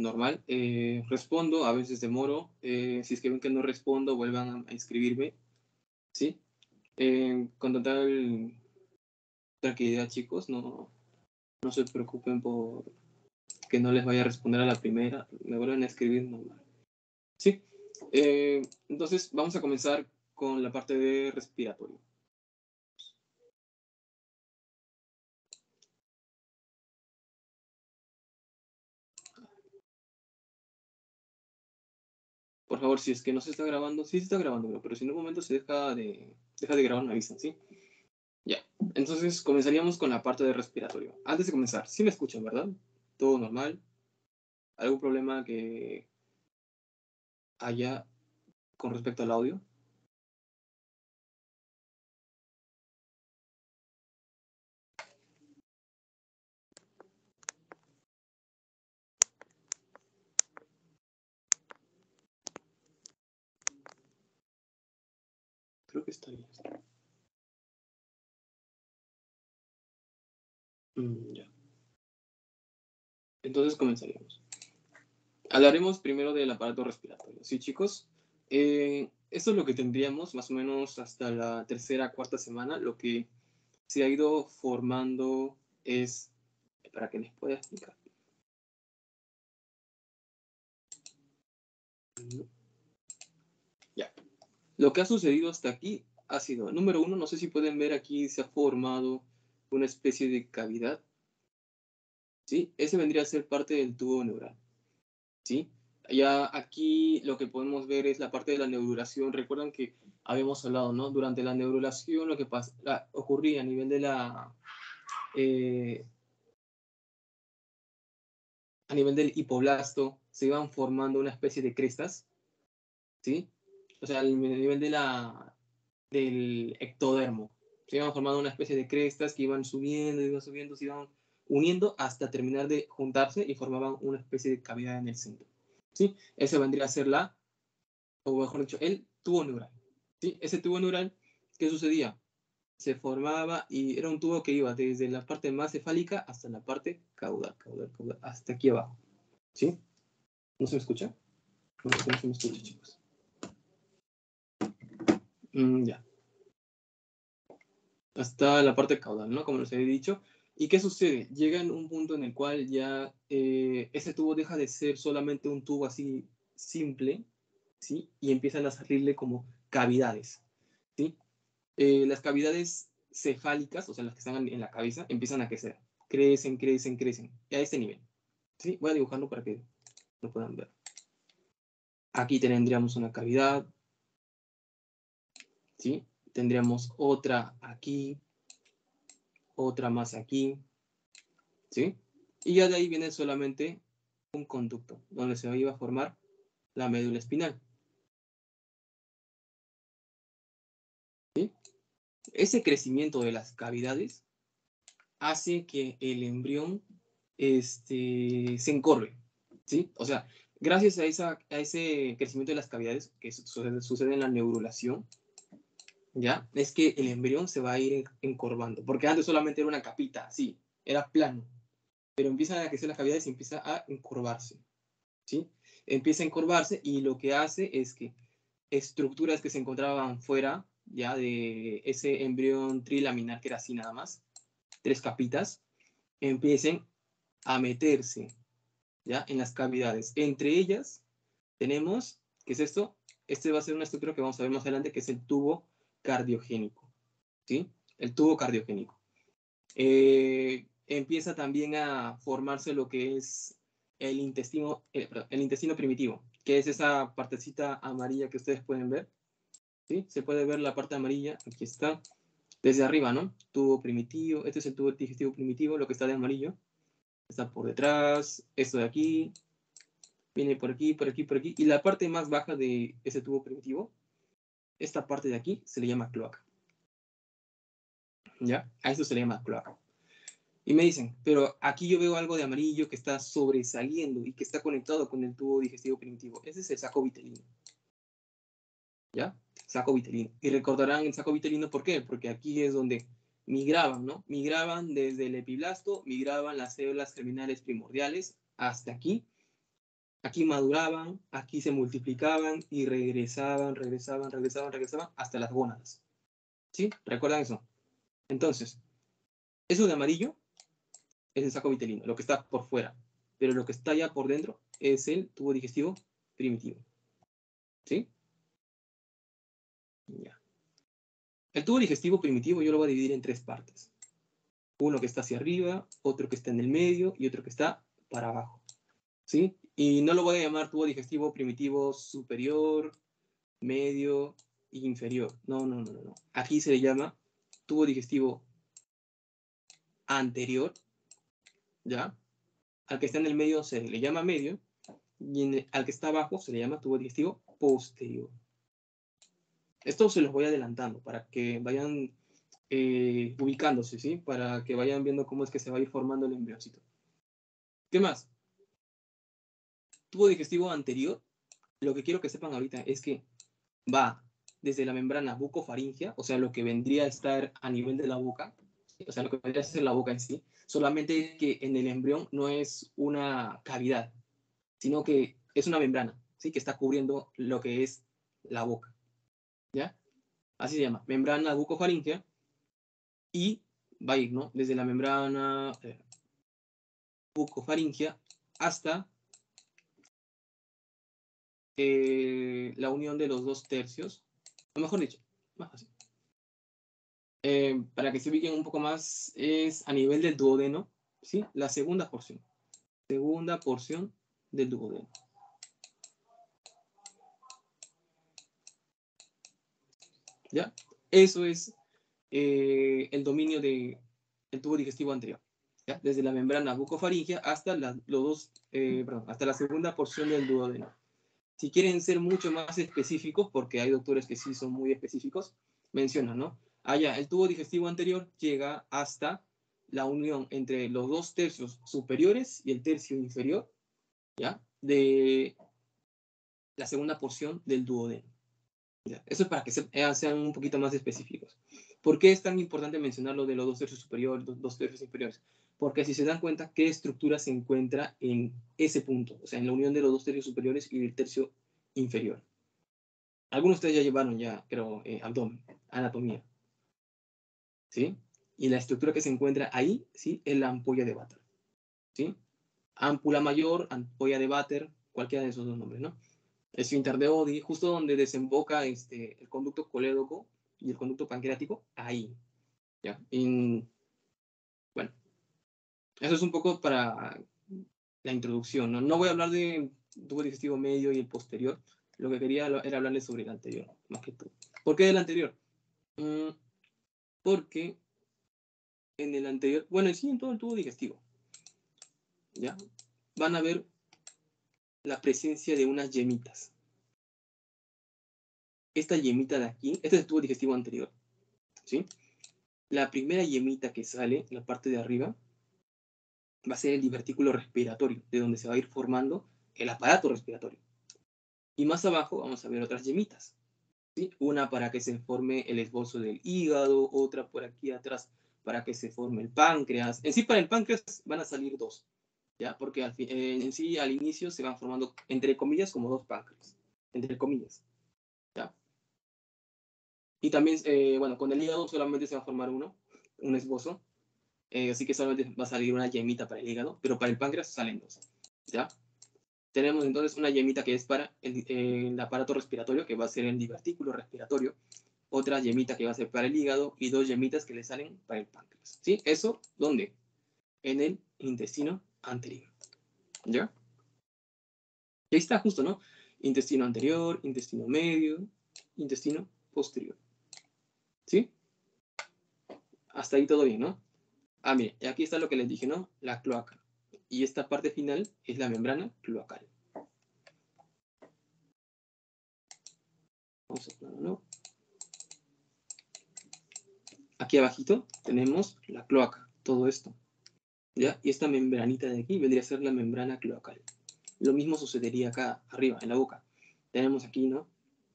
normal. Respondo, a veces demoro. Si es que ven que no respondo, vuelvan a inscribirme, ¿sí? Con total tranquilidad, chicos, no se preocupen por que no les vaya a responder a la primera, me vuelven a escribir normal. Sí, entonces vamos a comenzar con la parte de respiratorio. Por favor, si es que no se está grabando, sí se está grabando, pero si en un momento se deja de grabar, me avisan, ¿sí? Ya, entonces comenzaríamos con la parte de respiratorio. Antes de comenzar, sí me escuchan, ¿verdad? Todo normal. ¿Algún problema que haya con respecto al audio? Creo que está bien. Ya. Entonces comenzaríamos. Hablaremos primero del aparato respiratorio. ¿Sí, chicos? Esto es lo que tendríamos más o menos hasta la tercera, cuarta semana. Lo que se ha ido formando es, para que les pueda explicar. Ya. Lo que ha sucedido hasta aquí ha sido, número uno, no sé si pueden ver aquí, se ha formado una especie de cavidad. ¿Sí? Ese vendría a ser parte del tubo neural. ¿Sí? Ya aquí lo que podemos ver es la parte de la neurulación. Recuerdan que habíamos hablado, ¿no? Durante la neurulación lo que ocurría a nivel de a nivel del hipoblasto, se iban formando una especie de crestas, ¿sí? O sea, a nivel del ectodermo, se iban formando una especie de crestas que iban subiendo, se iban uniendo hasta terminar de juntarse y formaban una especie de cavidad en el centro, ¿sí? Ese vendría a ser o mejor dicho, el tubo neural, ¿sí? Ese tubo neural, ¿qué sucedía? Se formaba y era un tubo que iba desde la parte más cefálica hasta la parte caudal, hasta aquí abajo, ¿sí? ¿No se me escucha? No se me escucha, chicos. Ya. Hasta la parte caudal, ¿no? Como les he dicho. ¿Y qué sucede? Llega en un punto en el cual ya ese tubo deja de ser solamente un tubo así simple, ¿sí? Y empiezan a salirle como cavidades, ¿sí? Las cavidades cefálicas, o sea, las que están en la cabeza, empiezan a crecer. Crecen. A este nivel, ¿sí? Voy a dibujarlo para que lo puedan ver. Aquí tendríamos una cavidad, ¿sí? Tendríamos otra aquí, otra más aquí, ¿sí? Y ya de ahí viene solamente un conducto, donde se iba a formar la médula espinal, ¿sí? Ese crecimiento de las cavidades hace que el embrión se encorve, ¿sí? O sea, gracias a ese crecimiento de las cavidades que sucede en la neurulación, ¿ya? Es que el embrión se va a ir encorvando, porque antes solamente era una capita, así, era plano, pero empiezan a crecer las cavidades y empieza a encorvarse, ¿sí? Empieza a encorvarse y lo que hace es que estructuras que se encontraban fuera, ya, de ese embrión trilaminar, que era así nada más, 3 capitas, empiecen a meterse, ya, en las cavidades. Entre ellas tenemos, ¿qué es esto? Este va a ser una estructura que vamos a ver más adelante, que es el tubo cardiogénico, ¿sí? El tubo cardiogénico. Empieza también a formarse lo que es el intestino primitivo, que es esa partecita amarilla que ustedes pueden ver, ¿sí? Se puede ver la parte amarilla, aquí está, desde arriba, ¿no? Tubo primitivo, este es el tubo digestivo primitivo, lo que está de amarillo, está por detrás, esto de aquí, viene por aquí, y la parte más baja de ese tubo primitivo, esta parte de aquí, se le llama cloaca, ¿ya? A eso se le llama cloaca. Y me dicen, pero aquí yo veo algo de amarillo que está sobresaliendo y que está conectado con el tubo digestivo primitivo. Ese es el saco vitelino. ¿Ya? Saco vitelino. Y recordarán el saco vitelino, ¿por qué? Porque aquí es donde migraban, ¿no? Migraban desde el epiblasto, migraban las células germinales primordiales hasta aquí. Aquí maduraban, aquí se multiplicaban y regresaban hasta las gónadas. ¿Sí? ¿Recuerdan eso? Entonces, eso de amarillo es el saco vitelino, lo que está por fuera. Pero lo que está ya por dentro es el tubo digestivo primitivo. ¿Sí? Ya. El tubo digestivo primitivo yo lo voy a dividir en tres partes. Uno que está hacia arriba, otro que está en el medio y otro que está para abajo. ¿Sí? Y no lo voy a llamar tubo digestivo primitivo superior, medio e inferior. No. Aquí se le llama tubo digestivo anterior, ¿ya? Al que está en el medio se le llama medio y al que está abajo se le llama tubo digestivo posterior. Esto se los voy adelantando para que vayan ubicándose, ¿sí? Para que vayan viendo cómo es que se va a ir formando el embriócito. ¿Qué más? Tubo digestivo anterior, lo que quiero que sepan ahorita es que va desde la membrana bucofaringea, o sea, lo que vendría a estar a nivel de la boca, o sea, lo que vendría a ser la boca en sí, solamente que en el embrión no es una cavidad, sino que es una membrana, ¿sí? Que está cubriendo lo que es la boca, ¿ya? Así se llama, membrana bucofaringea, y va a ir, ¿no? Desde la membrana bucofaringea hasta la unión de los 2/3, o mejor dicho, más fácil. Para que se ubiquen un poco más, es a nivel del duodeno, ¿sí? La segunda porción del duodeno. ¿Ya? Eso es el dominio del tubo digestivo anterior, ¿ya? Desde la membrana bucofaringea hasta hasta la segunda porción del duodeno. Si quieren ser mucho más específicos, porque hay doctores que sí son muy específicos, mencionan, ¿no? Allá, el tubo digestivo anterior llega hasta la unión entre los 2/3 superiores y el tercio inferior, ¿ya? De la segunda porción del duodeno. ¿Ya? Eso es para que sean un poquito más específicos. ¿Por qué es tan importante mencionar lo de los 2/3 superiores, 2/3 inferiores? Porque si se dan cuenta, ¿qué estructura se encuentra en ese punto? O sea, en la unión de los 2/3 superiores y el tercio inferior. Algunos de ustedes ya llevaron creo, abdomen, anatomía, ¿sí? Y la estructura que se encuentra ahí, ¿sí? Es la ampolla de Vater, ¿sí? Ámpula mayor, ampolla de Vater, cualquiera de esos dos nombres, ¿no? Esfínter de Oddi, justo donde desemboca el conducto colédoco y el conducto pancreático, ahí, ¿ya? Bueno, eso es un poco para la introducción, ¿no? No voy a hablar de tubo digestivo medio y el posterior, lo que quería era hablarles sobre el anterior, más que todo. ¿Por qué el anterior? Porque en el anterior, bueno, sí, en todo el tubo digestivo, ¿ya? Van a ver la presencia de unas yemitas. Esta yemita de aquí, este es el tubo digestivo anterior, ¿sí? La primera yemita que sale, la parte de arriba, va a ser el divertículo respiratorio, de donde se va a ir formando el aparato respiratorio. Y más abajo vamos a ver otras yemitas, ¿sí? Una para que se forme el esbozo del hígado, otra por aquí atrás para que se forme el páncreas. En sí, para el páncreas van a salir dos, ¿ya? Porque en sí, al inicio se van formando, entre comillas, como dos páncreas, entre comillas, ¿ya? Y también, bueno, con el hígado solamente se va a formar un esbozo, así que solamente va a salir una yemita para el hígado, pero para el páncreas salen dos, ¿ya? Tenemos entonces una yemita que es para el aparato respiratorio, que va a ser el divertículo respiratorio, otra yemita que va a ser para el hígado y dos yemitas que le salen para el páncreas, ¿sí? ¿Eso dónde? En el intestino anterior, ¿ya? Y ahí está justo, ¿no? Intestino anterior, intestino medio, intestino posterior, ¿sí? Hasta ahí todo bien, ¿no? Ah, mire, y aquí está lo que les dije, ¿no? La cloaca. Y esta parte final es la membrana cloacal. Vamos a ponerlo, ¿no? Aquí abajito tenemos la cloaca, todo esto, ¿ya? Y esta membranita de aquí vendría a ser la membrana cloacal. Lo mismo sucedería acá arriba, en la boca. Tenemos aquí, ¿no?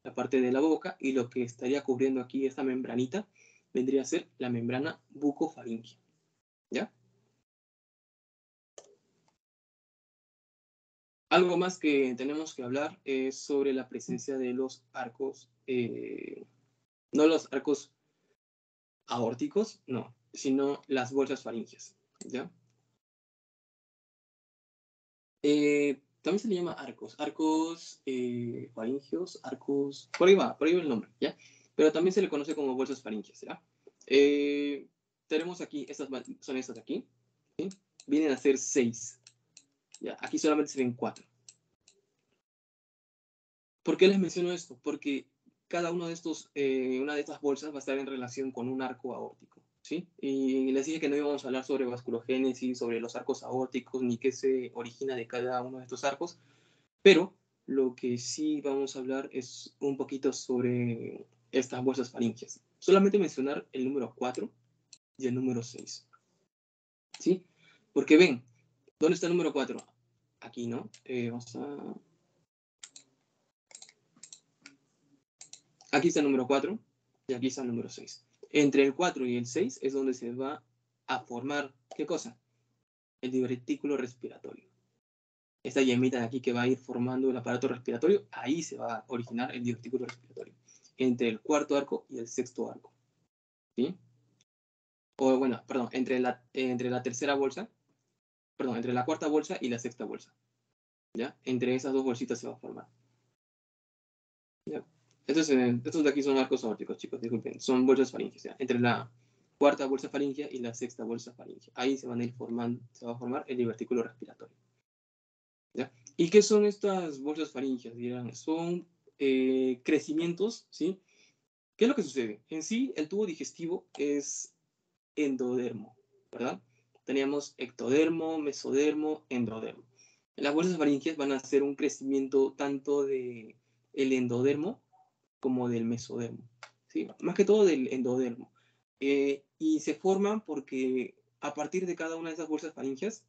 La parte de la boca y lo que estaría cubriendo aquí esta membranita vendría a ser la membrana bucofaringea, ¿ya? Algo más que tenemos que hablar es sobre la presencia de los arcos, no los arcos aórticos, no, sino las bolsas faringias, ¿ya? También se le llama arcos, faringios, arcos, por ahí va el nombre, ¿ya? Pero también se le conoce como bolsas faringias, ¿ya? Tenemos aquí, son estas de aquí, ¿sí? Vienen a ser 6, ¿ya? Aquí solamente se ven 4. ¿Por qué les menciono esto? Porque cada uno de estos, una de estas bolsas va a estar en relación con un arco aórtico, ¿sí? Y les dije que no íbamos a hablar sobre vasculogénesis, sobre los arcos aórticos, ni qué se origina de cada uno de estos arcos, pero lo que sí vamos a hablar es un poquito sobre estas bolsas faringias. Solamente mencionar el número 4 y el número 6, ¿sí? Porque ven, ¿dónde está el número 4? Aquí, ¿no? Aquí está el número 4 y aquí está el número 6. Entre el 4 y el 6 es donde se va a formar, ¿qué cosa? El divertículo respiratorio. Esta llamita de aquí que va a ir formando el aparato respiratorio, ahí se va a originar el divertículo respiratorio. Entre el cuarto arco y el sexto arco, ¿sí? O bueno, perdón, entre la tercera bolsa, perdón, entre la cuarta bolsa y la sexta bolsa, ¿ya? Entre esas dos bolsitas se va a formar, ¿ya? Estos de aquí son arcos aórticos, chicos, disculpen, son bolsas faringias, ¿ya? Entre la cuarta bolsa faringea y la sexta bolsa faringea. Ahí se van a ir formando, se va a formar el divertículo respiratorio, ¿ya? ¿Y qué son estas bolsas faringeas? Dirán, son crecimientos, ¿sí? ¿Qué es lo que sucede? En sí, el tubo digestivo es endodermo, ¿verdad? Teníamos ectodermo, mesodermo, endodermo. Las bolsas faringeas van a hacer un crecimiento tanto del endodermo como del mesodermo, ¿sí? Más que todo del endodermo. Y se forman porque a partir de cada una de esas bolsas faringeas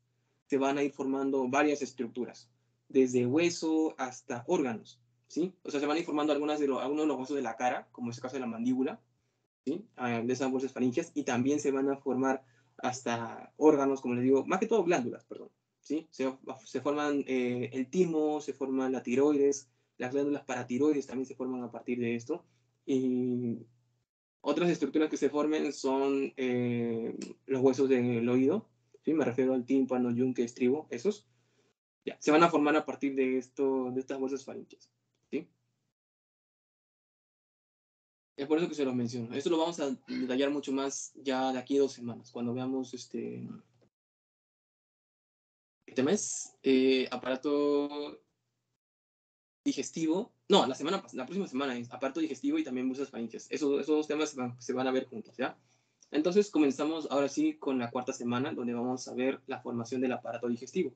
se van a ir formando varias estructuras, desde hueso hasta órganos, ¿sí? O sea, se van a ir formando algunos de los huesos de la cara, como es el caso de la mandíbula, ¿sí? De esas bolsas faringeas, y también se van a formar hasta órganos, como les digo, más que todo glándulas, perdón, ¿sí? Se forman el timo, se forman la tiroides, las glándulas paratiroides también se forman a partir de esto, y otras estructuras que se formen son los huesos del oído, ¿sí? Me refiero al tímpano, yunque, estribo, esos, ya, se van a formar a partir de estas bolsas faríngeas, ¿sí? Es por eso que se los menciono. Esto lo vamos a detallar mucho más ya de aquí a 2 semanas, cuando veamos este mes, aparato digestivo. No, la próxima semana es aparato digestivo y también bolsas faringeas. Esos dos temas se van a ver juntos, ¿ya? Entonces comenzamos ahora sí con la cuarta semana, donde vamos a ver la formación del aparato digestivo.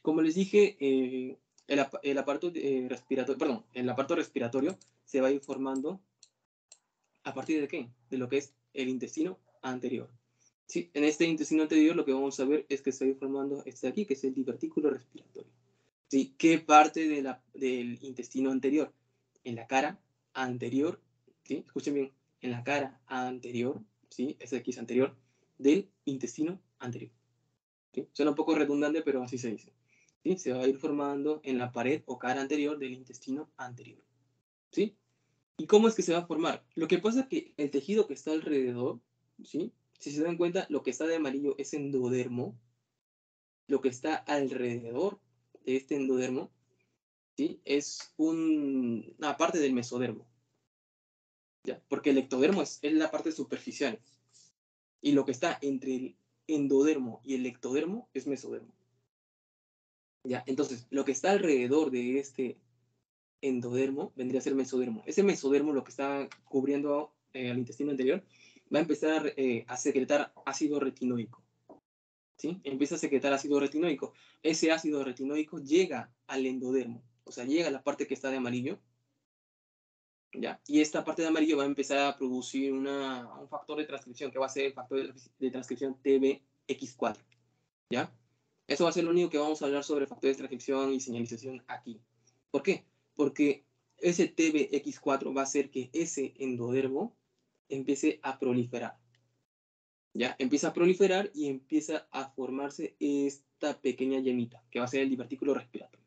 Como les dije, el aparato respiratorio, perdón, el aparato respiratorio se va a ir formando ¿a partir de qué? De lo que es el intestino anterior. Sí, en este intestino anterior lo que vamos a ver es que se va a ir formando este de aquí, que es el divertículo respiratorio. ¿Sí? ¿Qué parte del intestino anterior? En la cara anterior, ¿sí? Escuchen bien, en la cara anterior, ¿sí? Este aquí es anterior, del intestino anterior. ¿Sí? Suena un poco redundante, pero así se dice. ¿Sí? Se va a ir formando en la pared o cara anterior del intestino anterior. ¿Sí? ¿Y cómo es que se va a formar? Lo que pasa es que el tejido que está alrededor, ¿sí? Si se dan cuenta, lo que está de amarillo es endodermo. Lo que está alrededor de este endodermo, ¿sí? Es una parte del mesodermo, ¿ya? Porque el ectodermo es la parte superficial. Y lo que está entre el endodermo y el ectodermo es mesodermo, ¿ya? Entonces, lo que está alrededor de este endodermo vendría a ser mesodermo. Ese mesodermo, lo que está cubriendo al intestino anterior, va a empezar a secretar ácido retinoico, ¿sí? Empieza a secretar ácido retinoico. Ese ácido retinoico llega al endodermo, o sea, llega a la parte que está de amarillo, ¿ya? Y esta parte de amarillo va a empezar a producir un factor de transcripción, que va a ser el factor de transcripción TBX4, ¿ya? Eso va a ser lo único que vamos a hablar sobre factores de transcripción y señalización aquí. ¿Por qué? Porque ese TBX4 va a hacer que ese endodermo empiece a proliferar, ¿ya? Empieza a proliferar y empieza a formarse esta pequeña llamita, que va a ser el divertículo respiratorio.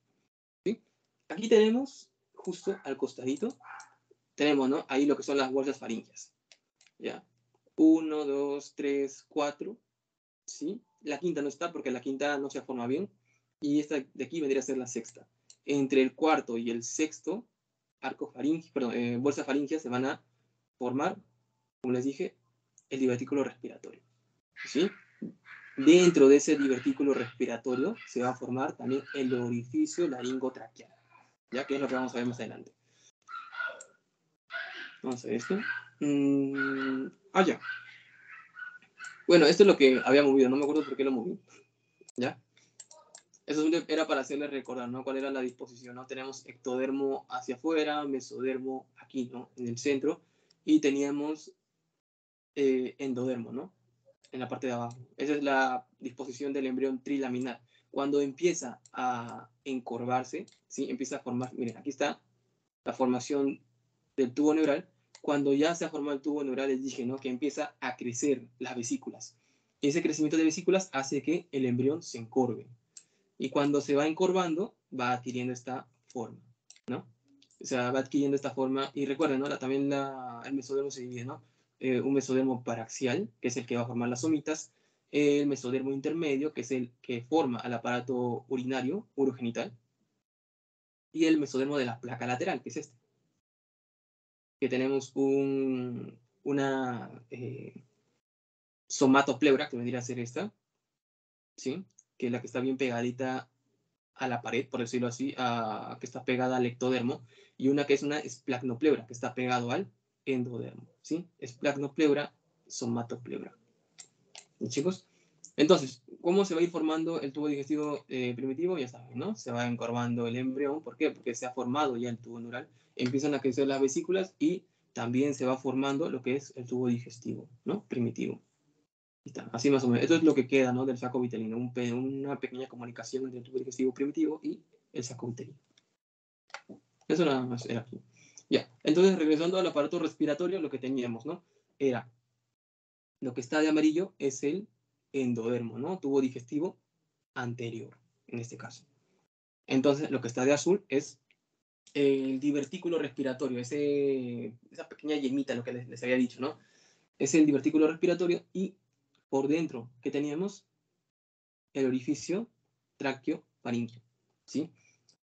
Aquí tenemos, justo al costadito, tenemos, ¿no? Ahí lo que son las bolsas faríngeas. ¿Ya? 1, 2, 3, 4. ¿Sí? La quinta no está porque la quinta no se forma bien. Y esta de aquí vendría a ser la sexta. Entre el cuarto y el sexto, bolsa faríngea se van a formar, como les dije, el divertículo respiratorio. ¿Sí? Dentro de ese divertículo respiratorio se va a formar también el orificio laringotraqueal, ya que es lo que vamos a ver más adelante. Vamos a ver esto. Ya. Bueno, esto es lo que había movido, no me acuerdo por qué lo moví. ¿Ya? Eso era para hacerles recordar, ¿no? Cuál era la disposición, ¿no? Tenemos ectodermo hacia afuera, mesodermo aquí, ¿no? En el centro. Y teníamos endodermo, ¿no? En la parte de abajo. Esa es la disposición del embrión trilaminar. Cuando empieza a encorvarse, ¿sí? Empieza a formar, miren, aquí está la formación del tubo neural. Cuando ya se ha formado el tubo neural, les dije, ¿no? Que empieza a crecer las vesículas. Y ese crecimiento de vesículas hace que el embrión se encorve. Y cuando se va encorvando, va adquiriendo esta forma, ¿no? O sea, va adquiriendo esta forma. Y recuerden, ¿no? También el mesodermo se divide, ¿no? Un mesodermo paraxial, que es el que va a formar las somitas. El mesodermo intermedio, que es el que forma al aparato urinario, urogenital. Y el mesodermo de la placa lateral, que es este. Que tenemos una somatopleura, que vendría a ser esta, ¿sí? Que es la que está bien pegadita a la pared, por decirlo así, que está pegada al ectodermo, y una que es una esplacnopleura, que está pegado al endodermo, ¿sí? Esplacnopleura, somatopleura. ¿Sí, chicos? Entonces, ¿cómo se va a ir formando el tubo digestivo primitivo? Ya saben, ¿no? Se va encorvando el embrión. ¿Por qué? Porque se ha formado ya el tubo neural. Empiezan a crecer las vesículas y también se va formando lo que es el tubo digestivo, ¿no? Primitivo. Está, así más o menos. Esto es lo que queda, ¿no? Del saco vitelino. Una pequeña comunicación entre el tubo digestivo primitivo y el saco vitelino. Eso nada más era aquí. Ya. Entonces, regresando al aparato respiratorio, lo que teníamos, ¿no? Era, lo que está de amarillo es el endodermo, ¿no? Tubo digestivo anterior, en este caso. Entonces, lo que está de azul es el divertículo respiratorio, esa pequeña yemita, lo que les había dicho, ¿no? Es el divertículo respiratorio y por dentro, ¿qué teníamos? El orificio tráqueo-faríngeo, ¿sí?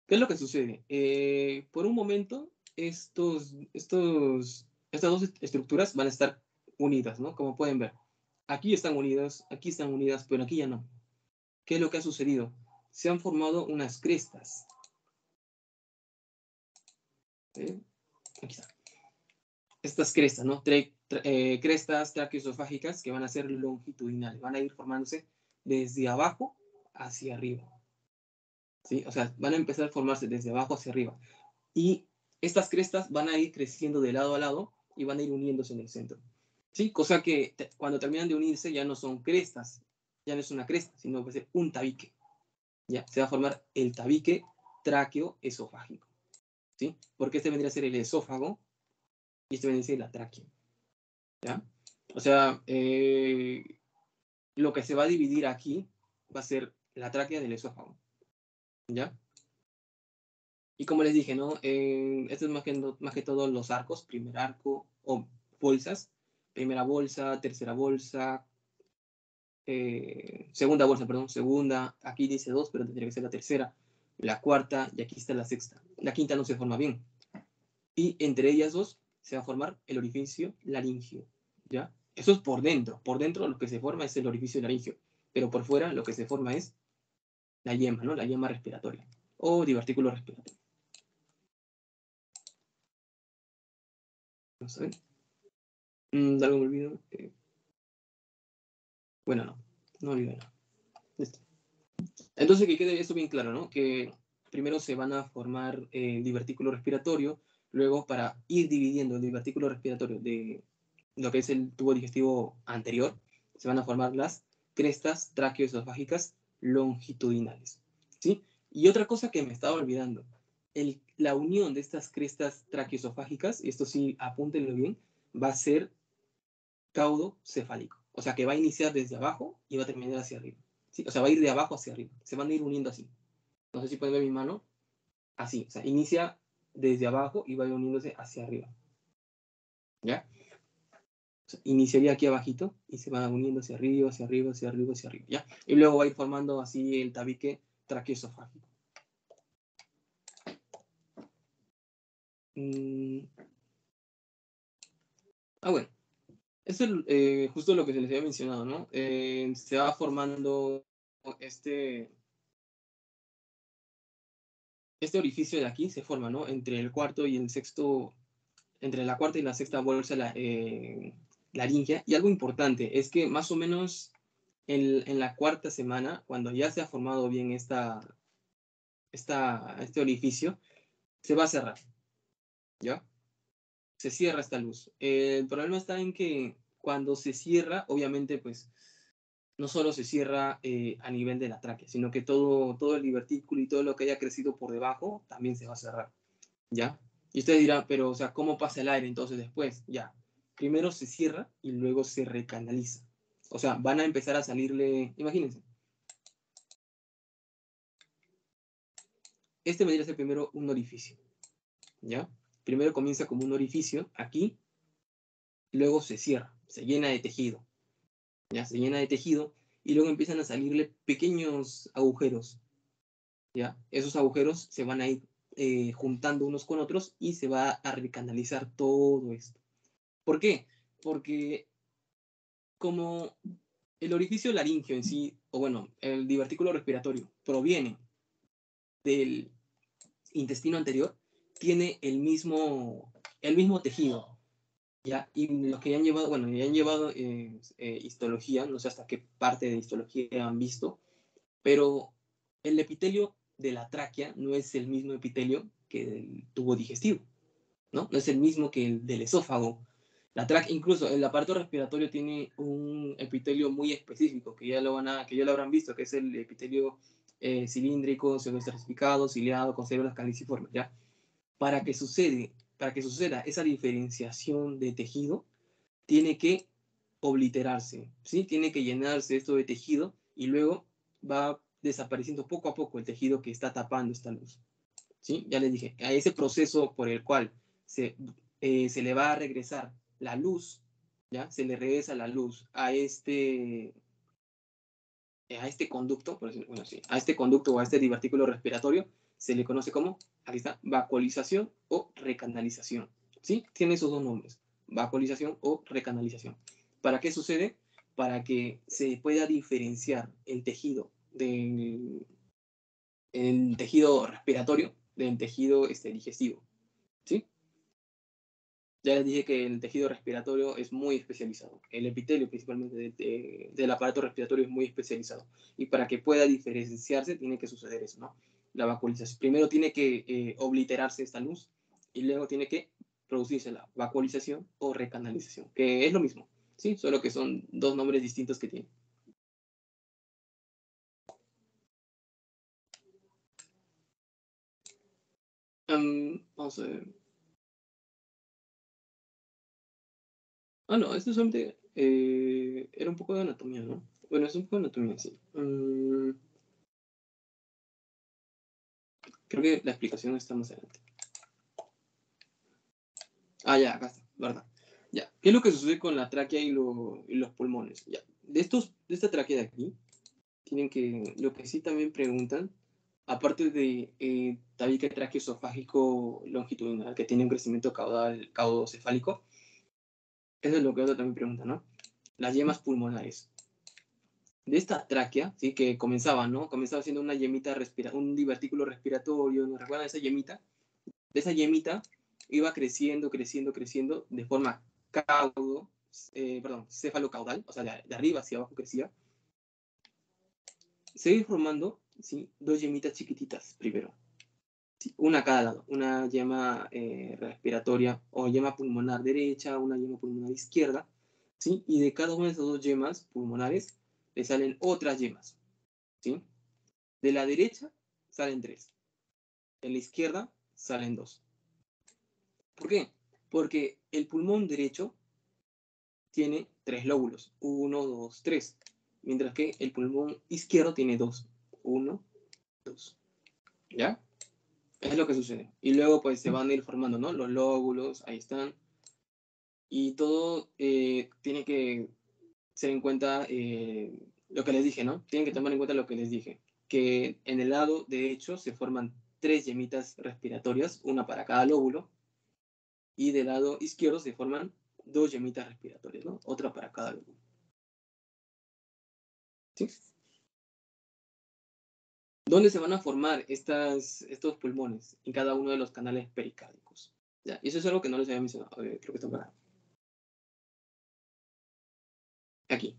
¿Qué es lo que sucede? Por un momento, estas dos estructuras van a estar unidas, ¿no? Como pueden ver. Aquí están unidas, pero aquí ya no. ¿Qué es lo que ha sucedido? Se han formado unas crestas. Aquí está. Estas crestas, ¿no? Crestas traqueoesofágicas que van a ser longitudinales, van a ir formándose desde abajo hacia arriba. ¿Sí? O sea, van a empezar a formarse desde abajo hacia arriba. Y estas crestas van a ir creciendo de lado a lado y van a ir uniéndose en el centro. ¿Sí? Cosa que cuando terminan de unirse ya no son crestas, ya no es una cresta, sino va a ser un tabique. ¿Ya? Se va a formar el tabique tráqueo-esofágico. ¿Sí? Porque este vendría a ser el esófago y este vendría a ser la tráquea. ¿Ya? O sea, lo que se va a dividir aquí va a ser la tráquea del esófago. ¿Ya? Y como les dije, ¿no? Esto es más que todo los arcos, primer arco o bolsas. Primera bolsa, tercera bolsa, segunda bolsa, perdón, segunda. Aquí dice 2, pero tendría que ser la tercera, la cuarta y aquí está la sexta. La quinta no se forma bien. Y entre ellas dos se va a formar el orificio laringio, ¿ya? Eso es por dentro. Por dentro lo que se forma es el orificio laringio, pero por fuera lo que se forma es la yema, ¿no? La yema respiratoria o divertículo respiratorio. Vamos a ver. Algo me olvido. Bueno, no olvido nada. Listo. Entonces, que quede eso bien claro, ¿no? Que primero se van a formar el divertículo respiratorio, luego para ir dividiendo el divertículo respiratorio de lo que es el tubo digestivo anterior, se van a formar las crestas traqueoesofágicas longitudinales, ¿sí? Y otra cosa que me estaba olvidando, la unión de estas crestas traqueoesofágicas, y esto sí, apúntenlo bien, va a ser caudo cefálico, o sea que va a iniciar desde abajo y va a terminar hacia arriba, ¿sí? O sea, va a ir de abajo hacia arriba, se van a ir uniendo así. No sé si pueden ver mi mano, así, o sea, inicia desde abajo y va uniéndose hacia arriba, ¿ya? O sea, iniciaría aquí abajito y se va uniendo hacia arriba, hacia arriba, hacia arriba, hacia arriba, ¿ya? Y luego va a ir formando así el tabique traqueoesofágico. Bueno, eso es justo lo que se les había mencionado, ¿no? Se va formando este orificio de aquí, se forma, ¿no? Entre el cuarto y el sexto, entre la cuarta y la sexta bolsa laringea. Y algo importante es que más o menos en la cuarta semana, cuando ya se ha formado bien este orificio, se va a cerrar, ¿ya? Se cierra esta luz. El problema está en que cuando se cierra, obviamente, pues, no solo se cierra a nivel de la tráquea, sino que todo el divertículo y todo lo que haya crecido por debajo también se va a cerrar, ¿ya? Y ustedes dirán, pero, o sea, ¿cómo pasa el aire entonces después? Ya, primero se cierra y luego se recanaliza. O sea, van a empezar a salirle, imagínense, este vendría a ser primero un orificio, ¿ya? Primero comienza como un orificio aquí, luego se cierra, se llena de tejido, ¿ya? Se llena de tejido y luego empiezan a salirle pequeños agujeros, ¿ya? Esos agujeros se van a ir juntando unos con otros y se va a recanalizar todo esto. ¿Por qué? Porque como el orificio laríngeo en sí, o bueno, el divertículo respiratorio, proviene del intestino anterior, tiene el mismo tejido, ¿ya? Y los que ya han llevado, bueno, ya han llevado histología, no sé hasta qué parte de histología han visto, pero el epitelio de la tráquea no es el mismo epitelio que el tubo digestivo, ¿no? No es el mismo que el del esófago. La tráquea, incluso el aparato respiratorio tiene un epitelio muy específico, que ya lo habrán visto, que es el epitelio cilíndrico, pseudoestratificado, ciliado, con células caliciformes, ¿ya? Para que suceda esa diferenciación de tejido, tiene que obliterarse, ¿sí? Tiene que llenarse esto de tejido y luego va desapareciendo poco a poco el tejido que está tapando esta luz, ¿sí? Ya les dije, a ese proceso por el cual se le va a regresar la luz, ¿ya? Se le regresa la luz a este conducto, por decirlo, bueno, sí, a este conducto o a este divertículo respiratorio, se le conoce como, aquí está, vacuolización o recanalización, ¿sí? Tiene esos dos nombres, vacuolización o recanalización. ¿Para qué sucede? Para que se pueda diferenciar el tejido respiratorio del tejido digestivo, ¿sí? Ya les dije que el tejido respiratorio es muy especializado. El epitelio, principalmente del aparato respiratorio, es muy especializado. Y para que pueda diferenciarse, tiene que suceder eso, ¿no? La vacuolización. Primero tiene que obliterarse esta luz y luego tiene que producirse la vacuolización o recanalización, que es lo mismo, ¿sí? Solo que son dos nombres distintos que tienen. Vamos a ver. No, esto solamente era un poco de anatomía, ¿no? Bueno, es un poco de anatomía, sí. Creo que la explicación está más adelante. Ya, acá está, ¿verdad? Ya. ¿Qué es lo que sucede con la tráquea y los pulmones? Ya. De esta tráquea de aquí, lo que sí también preguntan, aparte de tabique traqueoesofágico longitudinal, que tiene un crecimiento caudocefálico, eso es lo que otro también preguntan, ¿no? Las yemas pulmonares. De esta tráquea, ¿sí? Que comenzaba, ¿no? Comenzaba siendo una yemita, un divertículo respiratorio, ¿no recuerdan esa yemita? De esa yemita iba creciendo, creciendo, creciendo de forma cefalocaudal, o sea, de arriba hacia abajo crecía. Se iba formando, ¿sí? Dos yemitas chiquititas primero, ¿sí? Una a cada lado, una yema respiratoria o yema pulmonar derecha, una yema pulmonar izquierda, ¿sí? Y de cada una de esas dos yemas pulmonares le salen otras yemas, ¿sí? De la derecha salen tres, de la izquierda salen dos. ¿Por qué? Porque el pulmón derecho tiene tres lóbulos, 1, 2, 3, mientras que el pulmón izquierdo tiene dos, 1, 2, ¿ya? Es lo que sucede. Y luego pues se van a ir formando, ¿no? Los lóbulos, ahí están. Y todo tiene que ser en cuenta lo que les dije, ¿no? Tienen que tomar en cuenta lo que les dije. Que en el lado derecho se forman 3 yemitas respiratorias, una para cada lóbulo. Y del lado izquierdo se forman 2 yemitas respiratorias, ¿no? Otra para cada lóbulo. ¿Sí? ¿Dónde se van a formar estos pulmones? En cada uno de los canales pericárdicos. ¿Ya? Y eso es algo que no les había mencionado. Creo que está por acá. Aquí.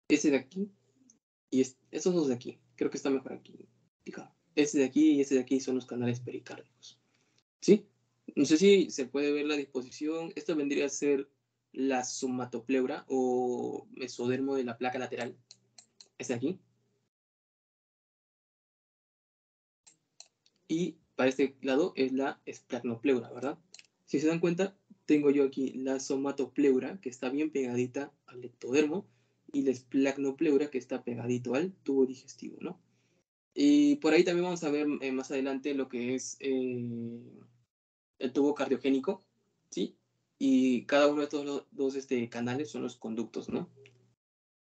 Ese de aquí y esos dos de aquí. Creo que está mejor aquí. Fija. Ese de aquí y ese de aquí son los canales pericárdicos. ¿Sí? No sé si se puede ver la disposición. Esto vendría a ser la somatopleura o mesodermo de la placa lateral. Ese de aquí. Y para este lado es la esplacnopleura, ¿verdad? Si se dan cuenta, tengo yo aquí la somatopleura, que está bien pegadita al ectodermo, y la esplacnopleura, que está pegadito al tubo digestivo, ¿no? Y por ahí también vamos a ver más adelante lo que es el tubo cardiogénico, ¿sí? Y cada uno de estos dos canales son los conductos, ¿no?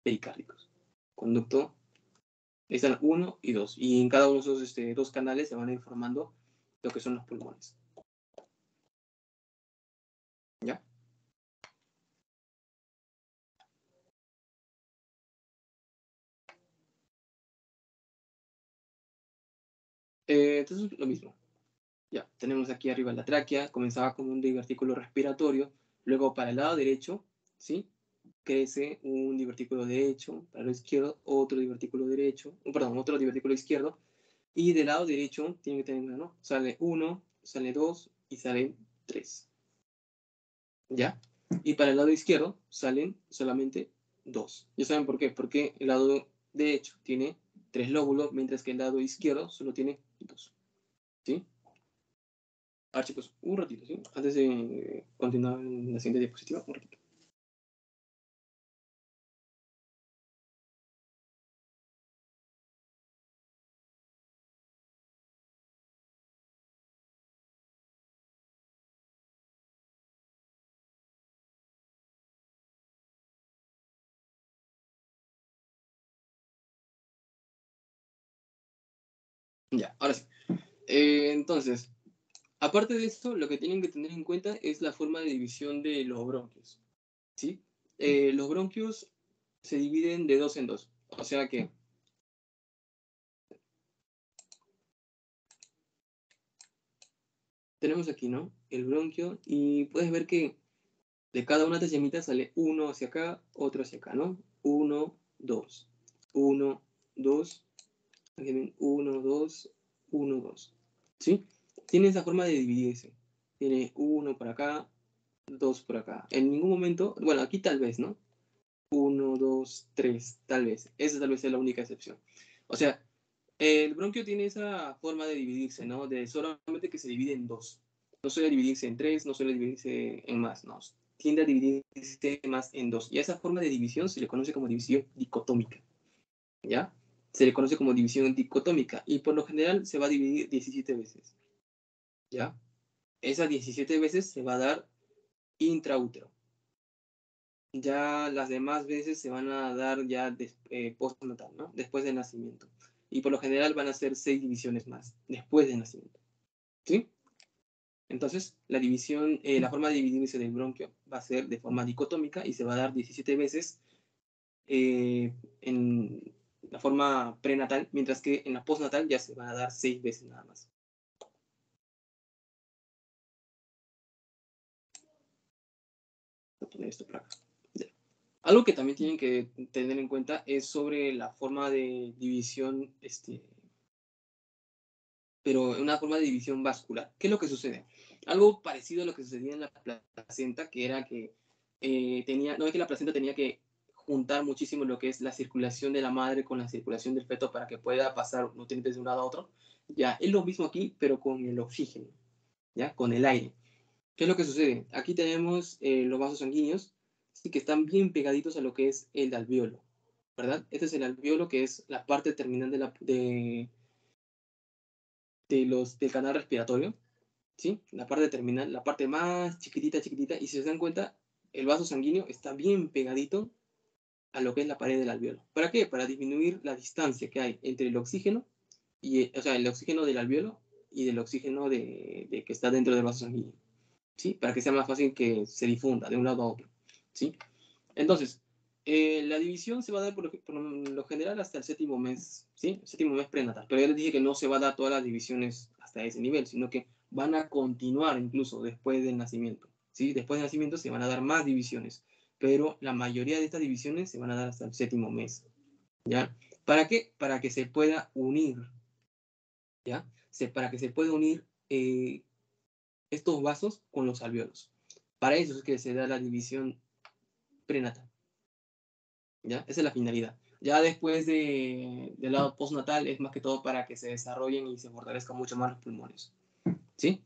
Pericárdicos. Conducto, ahí están 1 y 2. Y en cada uno de esos dos canales se van a ir formando lo que son los pulmones. ¿Ya? Entonces, lo mismo. Ya, tenemos aquí arriba la tráquea, comenzaba como un divertículo respiratorio, luego para el lado derecho, ¿sí? Crece un divertículo derecho, para el lado izquierdo otro divertículo derecho, perdón, otro divertículo izquierdo, y del lado derecho tiene que tener, ¿no? Sale 1, sale 2 y salen 3. ¿Ya? Y para el lado izquierdo salen solamente 2. ¿Ya saben por qué? Porque el lado derecho tiene 3 lóbulos, mientras que el lado izquierdo solo tiene 2. ¿Sí? A ver, chicos, un ratito, ¿sí? Antes de continuar en la siguiente diapositiva, un ratito. Ya, ahora sí. Entonces, aparte de esto, lo que tienen que tener en cuenta es la forma de división de los bronquios, ¿sí? Los bronquios se dividen de dos en dos. O sea que tenemos aquí, ¿no? El bronquio y puedes ver que de cada una de estas llamitas sale uno hacia acá, otro hacia acá, ¿no? 1, 2, 1, 2, 1, 2, 1, 2. ¿Sí? Tiene esa forma de dividirse. Tiene uno por acá, dos por acá. En ningún momento, bueno, aquí tal vez, ¿no? 1, 2, 3, tal vez. Esa tal vez es la única excepción. O sea, el bronquio tiene esa forma de dividirse, ¿no? De solamente que se divide en dos. No suele dividirse en tres, no suele dividirse en más, no. Tiende a dividirse más en dos. Y a esa forma de división se le conoce como división dicotómica, ¿ya? Se le conoce como división dicotómica y por lo general se va a dividir 17 veces, ¿ya? Esas 17 veces se va a dar intraútero. Ya las demás veces se van a dar ya postnatal, ¿no? Después del nacimiento. Y por lo general van a ser 6 divisiones más después del nacimiento, ¿sí? Entonces, la forma de dividirse del bronquio va a ser de forma dicotómica y se va a dar 17 veces en la forma prenatal, mientras que en la postnatal ya se van a dar 6 veces nada más. Voy a poner esto por acá. Ya. Algo que también tienen que tener en cuenta es sobre la forma de división, pero una forma de división vascular. ¿Qué es lo que sucede? Algo parecido a lo que sucedía en la placenta, que era que no es que la placenta tenía que juntar muchísimo lo que es la circulación de la madre con la circulación del feto para que pueda pasar nutrientes de un lado a otro. Ya, es lo mismo aquí, pero con el oxígeno, ya, con el aire. ¿Qué es lo que sucede? Aquí tenemos los vasos sanguíneos, sí, que están bien pegaditos a lo que es el alveolo, ¿verdad? Este es el alveolo, que es la parte terminal del canal respiratorio, ¿sí? La parte terminal, la parte más chiquitita, chiquitita, y si se dan cuenta, el vaso sanguíneo está bien pegadito a lo que es la pared del alveolo. ¿Para qué? Para disminuir la distancia que hay entre el oxígeno, o sea, el oxígeno del alveolo y del oxígeno que está dentro del vaso sanguíneo, ¿sí? Para que sea más fácil que se difunda de un lado a otro, ¿sí? Entonces, la división se va a dar por lo general hasta el séptimo mes, ¿sí? El séptimo mes prenatal. Pero ya les dije que no se va a dar todas las divisiones hasta ese nivel, sino que van a continuar incluso después del nacimiento, ¿sí? Después del nacimiento se van a dar más divisiones, pero la mayoría de estas divisiones se van a dar hasta el séptimo mes, ¿ya? ¿Para qué? Para que se pueda unir, ¿ya? Para que se pueda unir estos vasos con los alveolos. Para eso es que se da la división prenatal. ¿Ya? Esa es la finalidad. Ya después del lado postnatal es más que todo para que se desarrollen y se fortalezcan mucho más los pulmones, ¿sí?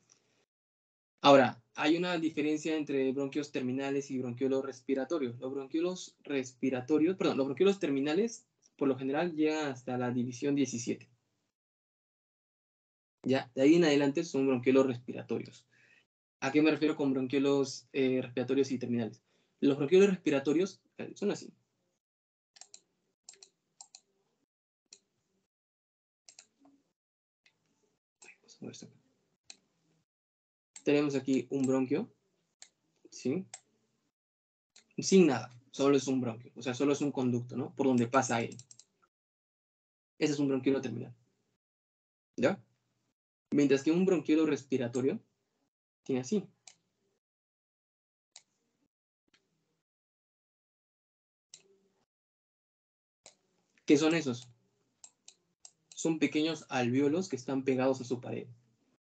Ahora, hay una diferencia entre bronquios terminales y bronquiolos respiratorios. Los bronquiolos respiratorios, perdón, los bronquiolos terminales por lo general llegan hasta la división 17. ¿Ya? De ahí en adelante son bronquiolos respiratorios. ¿A qué me refiero con bronquiolos respiratorios y terminales? Los bronquiolos respiratorios son así. Vamos a ver esto. Tenemos aquí un bronquio, ¿sí? Sin nada, solo es un bronquio, o sea, solo es un conducto, ¿no? Por donde pasa aire. Ese es un bronquiolo terminal, ¿ya? Mientras que un bronquiolo respiratorio tiene así. ¿Qué son esos? Son pequeños alvéolos que están pegados a su pared,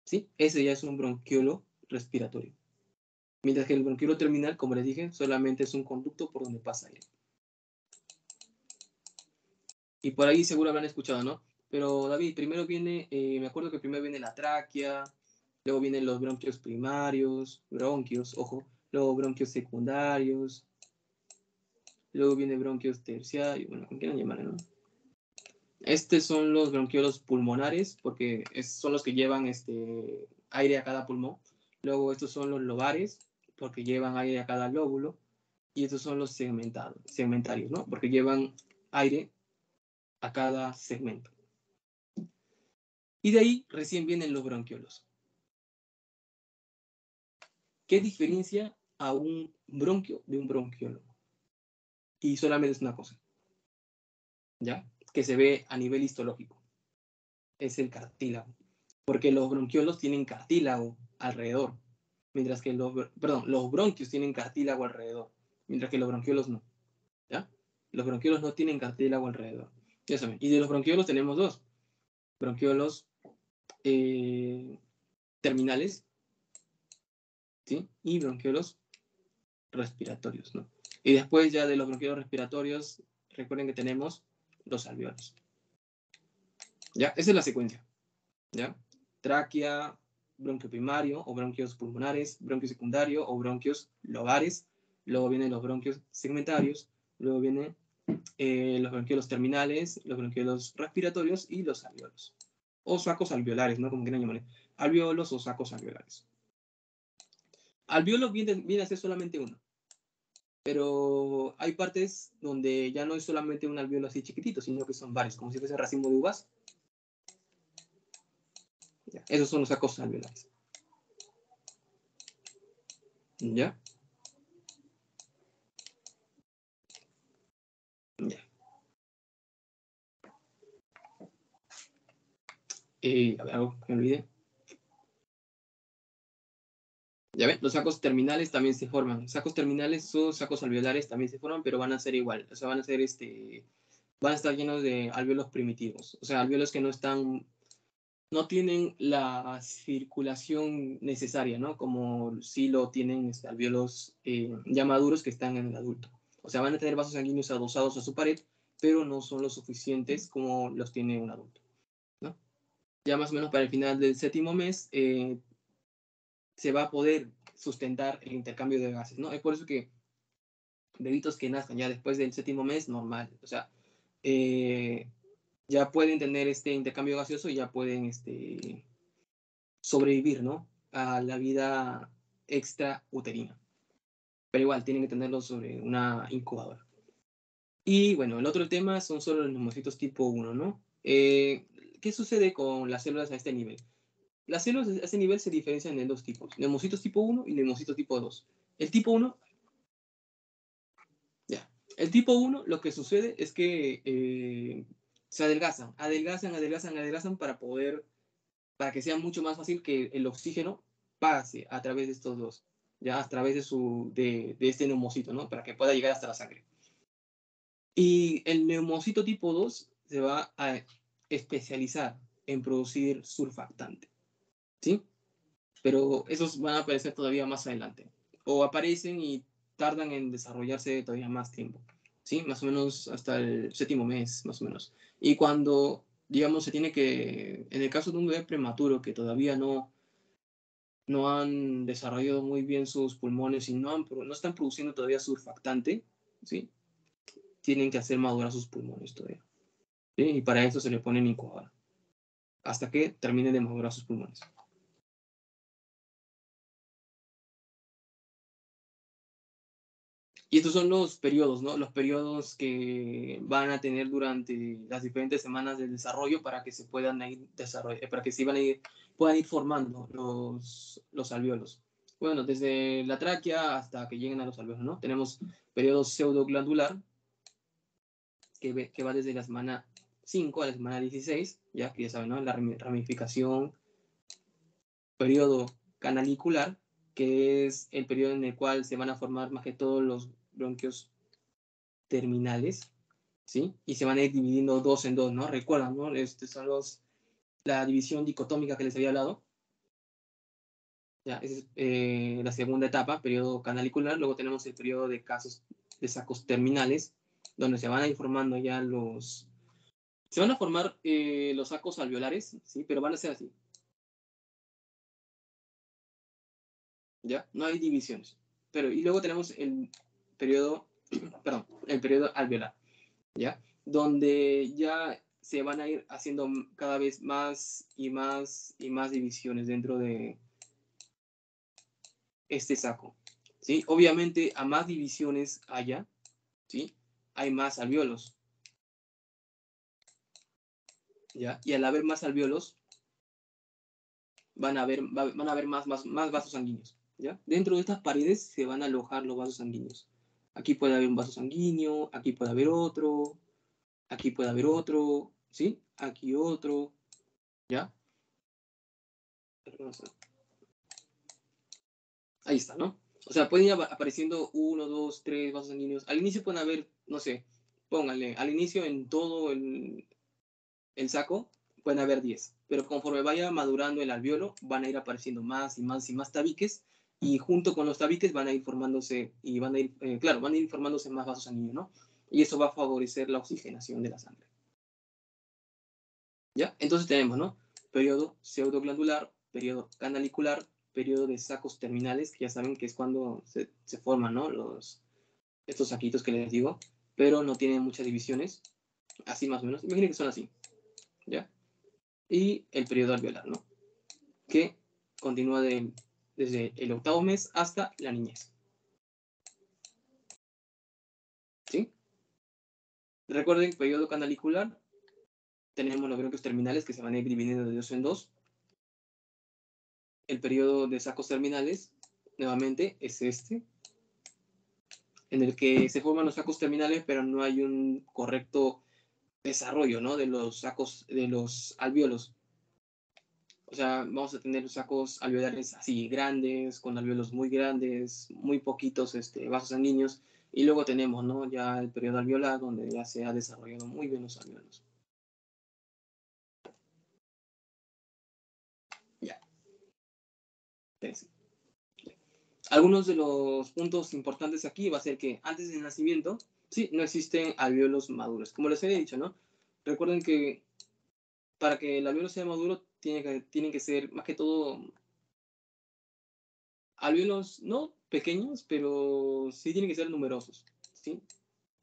¿sí? Ese ya es un bronquiolo respiratorio. Mientras que el bronquiolo terminal, como les dije, solamente es un conducto por donde pasa aire. Y por ahí seguro habrán escuchado, ¿no? Pero David, primero viene, me acuerdo que primero viene la tráquea, luego vienen los bronquios primarios, bronquios, ojo, luego bronquios secundarios, luego viene bronquios terciarios, bueno, ¿cómo quieran llamarlo, no? Estos son los bronquiolos pulmonares, porque son los que llevan aire a cada pulmón. Luego estos son los lobares, porque llevan aire a cada lóbulo. Y estos son los segmentarios, ¿no? Porque llevan aire a cada segmento. Y de ahí recién vienen los bronquiolos. ¿Qué diferencia a un bronquio de un bronquiolo? Y solamente es una cosa, ¿ya? Que se ve a nivel histológico. Es el cartílago. Porque los bronquiolos tienen cartílago alrededor, mientras que los bronquios tienen cartílago alrededor, mientras que los bronquiolos no, ¿ya? Los bronquiolos no tienen cartílago alrededor. Ya saben. Y de los bronquiolos tenemos dos. Bronquiolos terminales, ¿sí? Y bronquiolos respiratorios, ¿no? Y después ya de los bronquiolos respiratorios, recuerden que tenemos los alveolos. ¿Ya? Esa es la secuencia, ¿ya? Tráquea, bronquio primario o bronquios pulmonares, bronquio secundario o bronquios lobares, luego vienen los bronquios segmentarios, luego vienen los bronquiolos terminales, los bronquiolos respiratorios y los alveolos. O sacos alveolares, ¿no? Como quieran llamarle. Alveolos o sacos alveolares. Alveolo viene a ser solamente uno. Pero hay partes donde ya no es solamente un alveolo así chiquitito, sino que son varios, como si fuese racimo de uvas. Ya, esos son los sacos alveolares. ¿Ya? Ya. A ver, algo que me olvide. Ya ven, los sacos terminales también se forman. Sacos terminales o sacos alveolares también se forman, pero van a ser igual. O sea, van a estar llenos de alveolos primitivos. O sea, alveolos que no tienen la circulación necesaria, ¿no? Como si lo tienen alveolos ya maduros que están en el adulto. O sea, van a tener vasos sanguíneos adosados a su pared, pero no son lo suficientes como los tiene un adulto, ¿no? Ya más o menos para el final del séptimo mes se va a poder sustentar el intercambio de gases, ¿no? Es por eso que bebitos que nazcan ya después del séptimo mes, normal. O sea, ya pueden tener este intercambio gaseoso y ya pueden sobrevivir, ¿no? A la vida extrauterina. Pero igual, tienen que tenerlo sobre una incubadora. Y bueno, el otro tema son solo los neumocitos tipo 1, ¿no? ¿Qué sucede con las células a este nivel? Las células a este nivel se diferencian en dos tipos, neumocitos tipo 1 y neumocitos tipo 2. El tipo 1, ya. El tipo 1, lo que sucede es que se adelgazan para que sea mucho más fácil que el oxígeno pase a través de estos dos, ya a través de este neumocito, ¿no? Para que pueda llegar hasta la sangre. Y el neumocito tipo 2 se va a especializar en producir surfactante, ¿sí? Pero esos van a aparecer todavía más adelante. O aparecen y tardan en desarrollarse todavía más tiempo, ¿sí? Más o menos hasta el séptimo mes, más o menos. Y cuando, digamos, se tiene que, en el caso de un bebé prematuro que todavía no han desarrollado muy bien sus pulmones y no están produciendo todavía surfactante, ¿sí? Tienen que hacer madurar sus pulmones todavía, ¿sí? Y para eso se le ponen incubadora, hasta que terminen de madurar sus pulmones. Y estos son los periodos, ¿no? Los periodos que van a tener durante las diferentes semanas de desarrollo para que se puedan ir para que puedan ir formando los alvéolos. Bueno, desde la tráquea hasta que lleguen a los alvéolos, ¿no? Tenemos periodo pseudoglandular, que va desde la semana 5 a la semana 16, ya que ya saben, ¿no? La ramificación, periodo canalicular, que es el periodo en el cual se van a formar más que todos los bronquios terminales, ¿sí? Y se van a ir dividiendo dos en dos, ¿no? Recuerdan, ¿no? Son la división dicotómica que les había hablado. Ya, esa es la segunda etapa, periodo canalicular. Luego tenemos el periodo de sacos terminales, donde se van a ir formando ya se van a formar los sacos alveolares, ¿sí? Pero van a ser así, ¿ya? No hay divisiones. Y luego tenemos el periodo, perdón, el periodo alveolar, ¿ya? Donde ya se van a ir haciendo cada vez más y más y más divisiones dentro de este saco, ¿sí? Obviamente, a más divisiones haya, ¿sí? Hay más alvéolos, ¿ya? Y al haber más alvéolos, van a haber más vasos sanguíneos, ¿ya? Dentro de estas paredes se van a alojar los vasos sanguíneos. Aquí puede haber un vaso sanguíneo, aquí puede haber otro, aquí puede haber otro, ¿sí? Aquí otro, ¿ya? Ahí está, ¿no? O sea, pueden ir apareciendo uno, dos, tres vasos sanguíneos. Al inicio pueden haber, no sé, pónganle, al inicio en todo el saco pueden haber 10, pero conforme vaya madurando el alvéolo, van a ir apareciendo más y más y más tabiques, y junto con los tabiques van a ir formándose, y van a ir, claro, van a ir formándose más vasos sanguíneos, ¿no? Y eso va a favorecer la oxigenación de la sangre. ¿Ya? Entonces tenemos, ¿no? Periodo pseudoglandular, periodo canalicular, periodo de sacos terminales, que ya saben que es cuando se forman, ¿no? Estos saquitos que les digo, pero no tienen muchas divisiones, así más o menos. Imaginen que son así, ¿ya? Y el periodo alveolar, ¿no? Que continúa desde el octavo mes hasta la niñez. ¿Sí? Recuerden, periodo canalicular, tenemos los bronquios terminales que se van a ir dividiendo de dos en dos. El periodo de sacos terminales, nuevamente, es este, en el que se forman los sacos terminales, pero no hay un correcto desarrollo, ¿no? De los sacos, de los alvéolos. O sea, vamos a tener sacos alveolares así grandes, con alvéolos muy grandes, muy poquitos vasos sanguíneos, y luego tenemos, ¿no? Ya el periodo alveolar, donde ya se ha desarrollado muy bien los alvéolos. Ya, fíjense. Algunos de los puntos importantes aquí va a ser que antes del nacimiento, sí, no existen alvéolos maduros. Como les había dicho, ¿no? Recuerden que para que el alvéolo sea maduro, tienen que ser, más que todo, alvéolos no pequeños, pero sí tienen que ser numerosos, ¿sí?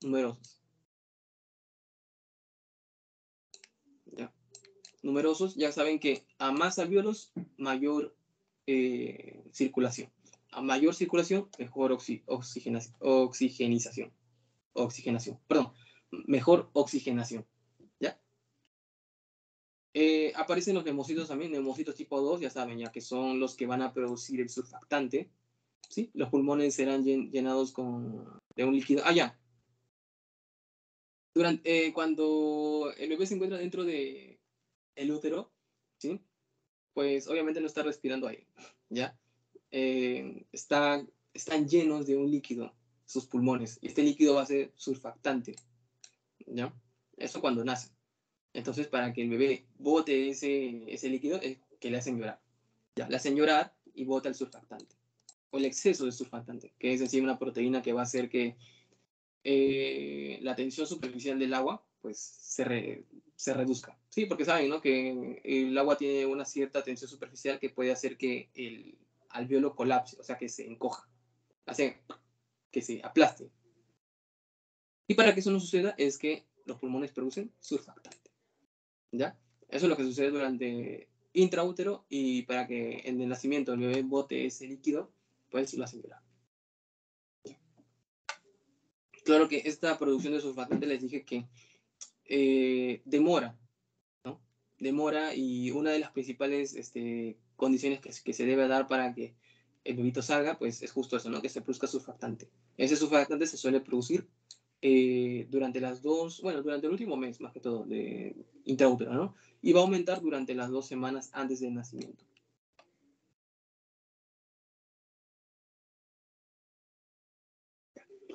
Numerosos. numerosos, ya saben que a más alvéolos, mayor circulación. A mayor circulación, mejor oxigenización. Perdón, mejor oxigenación. ¿Ya? Aparecen los neumocitos también, neumocitos tipo 2, ya saben, ya que son los que van a producir el surfactante. ¿Sí? Los pulmones serán llenados de un líquido. Ah, ya. Cuando el bebé se encuentra dentro del útero, ¿sí? Pues obviamente no está respirando aire, ¿ya? Están llenos de un líquido, sus pulmones, y este líquido va a ser surfactante, ¿ya? Eso cuando nace. Entonces, para que el bebé bote ese líquido, es que le hacen llorar. Ya, le hacen llorar y bota el surfactante. O el exceso de surfactante, que es decir, una proteína que va a hacer que la tensión superficial del agua pues se reduzca. Sí, porque saben, ¿no? Que el agua tiene una cierta tensión superficial que puede hacer que el alveolo colapse, o sea, que se encoja, hace que se aplaste. Y para que eso no suceda es que los pulmones producen surfactante. ¿Ya? Eso es lo que sucede durante intraútero y para que en el nacimiento el bebé bote ese líquido, pues lo hacen llorar. Claro que esta producción de surfactante les dije que demora, ¿no? Demora y una de las principales condiciones que se debe dar para que el bebito salga, pues es justo eso, ¿no? Que se produzca surfactante. Ese surfactante se suele producir durante durante el último mes, más que todo, de intraútero, ¿no? Y va a aumentar durante las 2 semanas antes del nacimiento.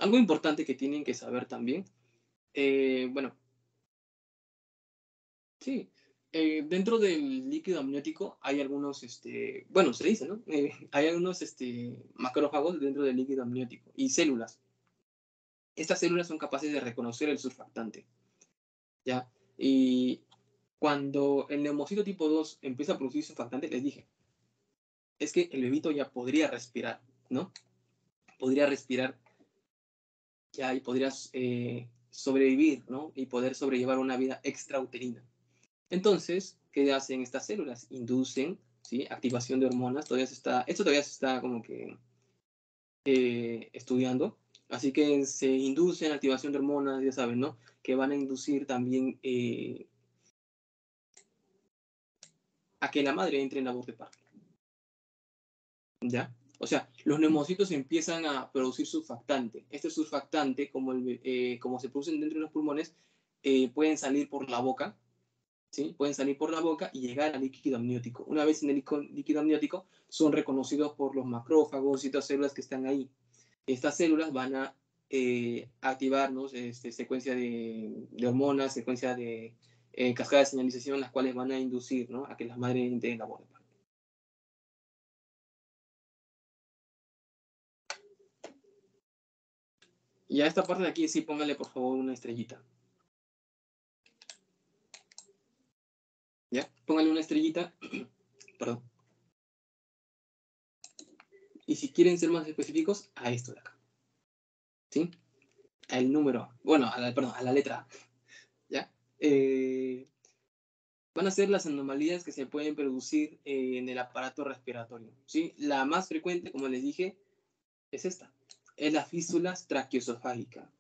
Algo importante que tienen que saber también, bueno, sí, dentro del líquido amniótico hay algunos, bueno, se dice, ¿no? Hay algunos macrófagos dentro del líquido amniótico y células. Estas células son capaces de reconocer el surfactante, ¿ya? Y cuando el neumocito tipo 2 empieza a producir surfactante, les dije, es que el bebito ya podría respirar, ¿no? Podría respirar ya y podría sobrevivir, ¿no? Y poder sobrellevar una vida extrauterina. Entonces, ¿qué hacen estas células? Inducen, ¿sí? Activación de hormonas. Esto todavía se está como que estudiando. Así que se induce en activación de hormonas, ya saben, ¿no? Que van a inducir también a que la madre entre en labor de parto. ¿Ya? O sea, los neumocitos empiezan a producir surfactante. Este surfactante, como se producen dentro de los pulmones, pueden salir por la boca, ¿sí? Pueden salir por la boca y llegar al líquido amniótico. Una vez en el líquido amniótico, son reconocidos por los macrófagos y otras células que están ahí. Estas células van a activarnos secuencia de hormonas, secuencia de cascada de señalización, las cuales van a inducir, ¿no? A que las madres entren en la boca. Y a esta parte de aquí sí póngale por favor una estrellita. ¿Ya? Póngale una estrellita. Perdón. Y si quieren ser más específicos, a esto de acá. ¿Sí? Al número. Bueno, perdón, a la letra A. ¿Ya? Van a ser las anomalías que se pueden producir en el aparato respiratorio. ¿Sí? La más frecuente, como les dije, es esta. Es la fístula traqueoesofágica.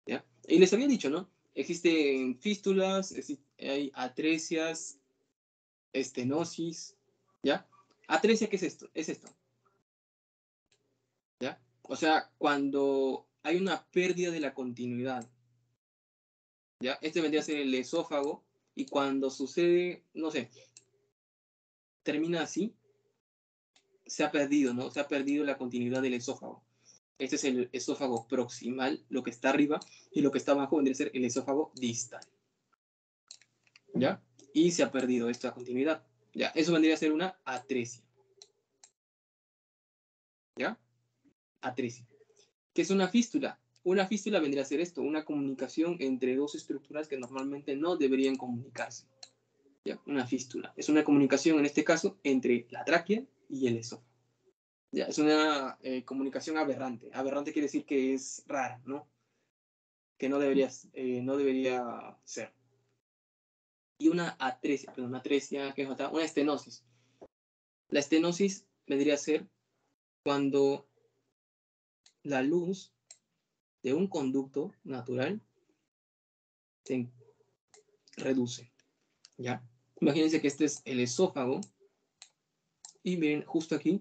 ¿Ya? Y les había dicho, ¿no? Existen fístulas, hay atresias, estenosis, ¿ya? Atresia, ¿qué es esto? Es esto, ¿ya? O sea, cuando hay una pérdida de la continuidad, ¿ya? Este vendría a ser el esófago y cuando sucede, no sé, termina así, se ha perdido, ¿no? Se ha perdido la continuidad del esófago. Este es el esófago proximal, lo que está arriba, y lo que está abajo vendría a ser el esófago distal, ¿ya? Y se ha perdido esta continuidad, ¿ya? Eso vendría a ser una atresia, ¿ya? Atresia. ¿Qué es una fístula? Una fístula vendría a ser esto, una comunicación entre dos estructuras que normalmente no deberían comunicarse. ¿Ya? Una fístula. Es una comunicación, en este caso, entre la tráquea y el esófago. ¿Ya? Es una comunicación aberrante. Aberrante quiere decir que es rara, ¿no? Que no debería ser. y una atresia, perdón, una atresia, ¿qué es otra? Una estenosis. La estenosis vendría a ser cuando la luz de un conducto natural se reduce, ¿ya? Imagínense que este es el esófago y miren, justo aquí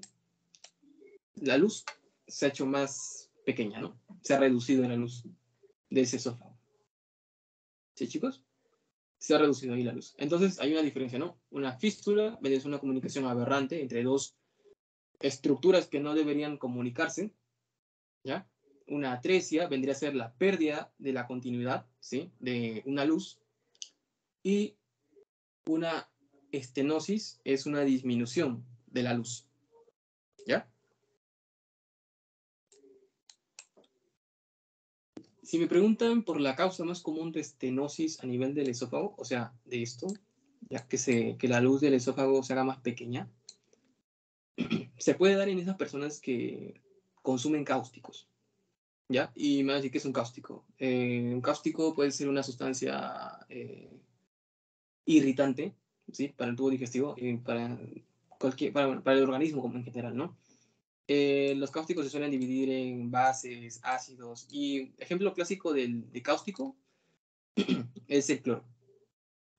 la luz se ha hecho más pequeña, ¿no? Se ha reducido la luz de ese esófago. ¿Sí, chicos? Se ha reducido ahí la luz. Entonces hay una diferencia, ¿no? Una fístula es una comunicación aberrante entre dos estructuras que no deberían comunicarse, ¿ya? Una atresia vendría a ser la pérdida de la continuidad, ¿sí? De una luz. Y una estenosis es una disminución de la luz, ¿ya? Si me preguntan por la causa más común de estenosis a nivel del esófago, o sea, de esto, ya que la luz del esófago se haga más pequeña, se puede dar en esas personas que consumen cáusticos, ¿ya? Y me van a decir que es un cáustico. Un cáustico puede ser una sustancia irritante, ¿sí? Para el tubo digestivo y para el organismo como en general, ¿no? Los cáusticos se suelen dividir en bases, ácidos, y ejemplo clásico de cáustico es el cloro,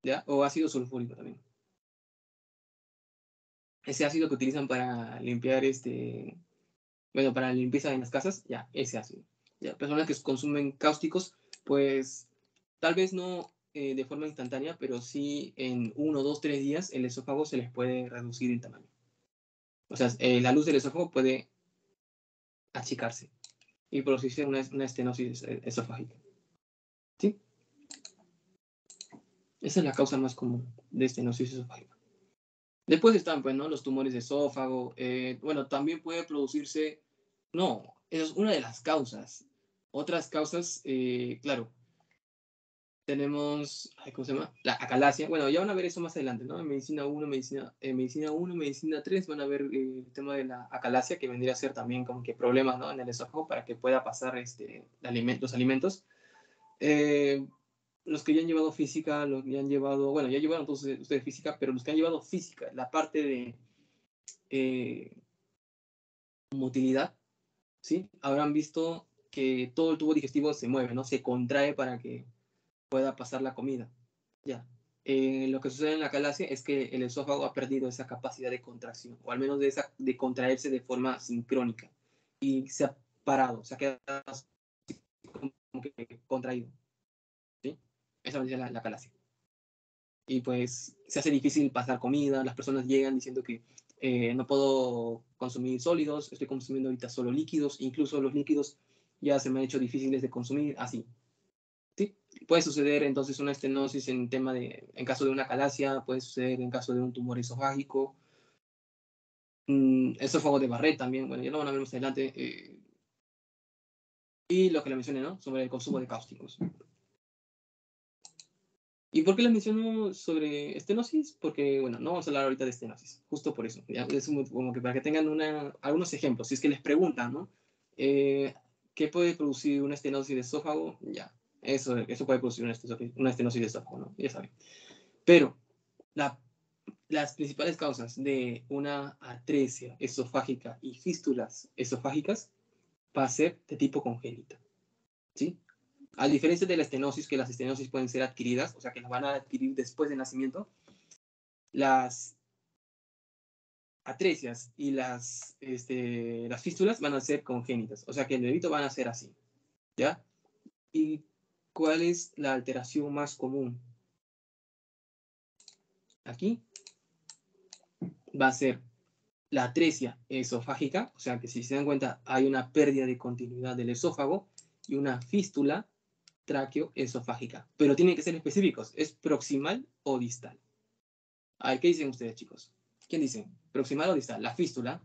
¿ya? O ácido sulfúrico también. Ese ácido que utilizan para limpiar bueno, para la limpieza en las casas, ya, ese ácido. Ya, personas que consumen cáusticos, pues tal vez no de forma instantánea, pero sí en 1, 2, 3 días el esófago se les puede reducir en tamaño. O sea, la luz del esófago puede achicarse y producirse una estenosis esofágica. ¿Sí? Esa es la causa más común de estenosis esofágica. Después están, pues, ¿no? Los tumores de esófago. Bueno, también puede producirse. No, esa es una de las causas. Otras causas, claro, tenemos, ¿cómo se llama? La acalasia. Bueno, ya van a ver eso más adelante, ¿no? En medicina 1, medicina 1, medicina 3 van a ver el tema de la acalasia, que vendría a ser también como que problemas, ¿no? En el esófago para que pueda pasar los alimentos. Eh, los que ya han llevado física, los que ya han llevado, bueno, ya llevaron entonces ustedes física, pero los que han llevado física, la parte de motilidad, ¿sí? Habrán visto que todo el tubo digestivo se mueve, ¿no? Se contrae para que pueda pasar la comida. Ya. Lo que sucede en la calasia es que el esófago ha perdido esa capacidad de contracción, o al menos de contraerse de forma sincrónica, y se ha parado, se ha quedado como que contraído, ¿sí? Esa es la calasia. Y pues se hace difícil pasar comida, las personas llegan diciendo que no puedo consumir sólidos, estoy consumiendo ahorita solo líquidos, incluso los líquidos ya se me han hecho difíciles de consumir, así. ¿Sí? Puede suceder entonces una estenosis en caso de una calasia, puede suceder en caso de un tumor esofágico, esófago de Barrett también, bueno, ya lo van a ver más adelante, y lo que le mencioné, ¿no? Sobre el consumo de cáusticos. ¿Y por qué les menciono sobre estenosis? Porque, bueno, no vamos a hablar ahorita de estenosis, justo por eso. ¿Ya? Es como que para que tengan algunos ejemplos, si es que les preguntan, ¿no? ¿Qué puede producir una estenosis de esófago? Ya, eso puede producir una estenosis de esófago, ¿no? Ya saben. Pero las principales causas de una atresia esofágica y fístulas esofágicas va a ser de tipo congénito, ¿sí? A diferencia de la estenosis, que las estenosis pueden ser adquiridas, o sea, que las van a adquirir después del nacimiento, las atresias y las fístulas van a ser congénitas, o sea, que el bebito van a ser así, ¿ya? ¿Y cuál es la alteración más común? Aquí va a ser la atresia esofágica, o sea, que si se dan cuenta hay una pérdida de continuidad del esófago y una fístula tráqueo-esofágica, pero tienen que ser específicos, ¿es proximal o distal? A ver, ¿qué dicen ustedes, chicos? ¿Quién dice? ¿Proximal o distal? La fístula.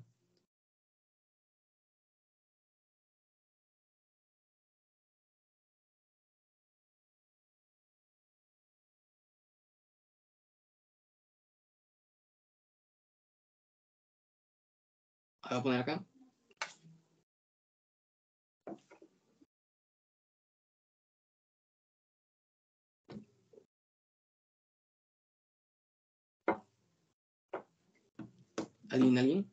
Voy a poner acá. ¿Alguien?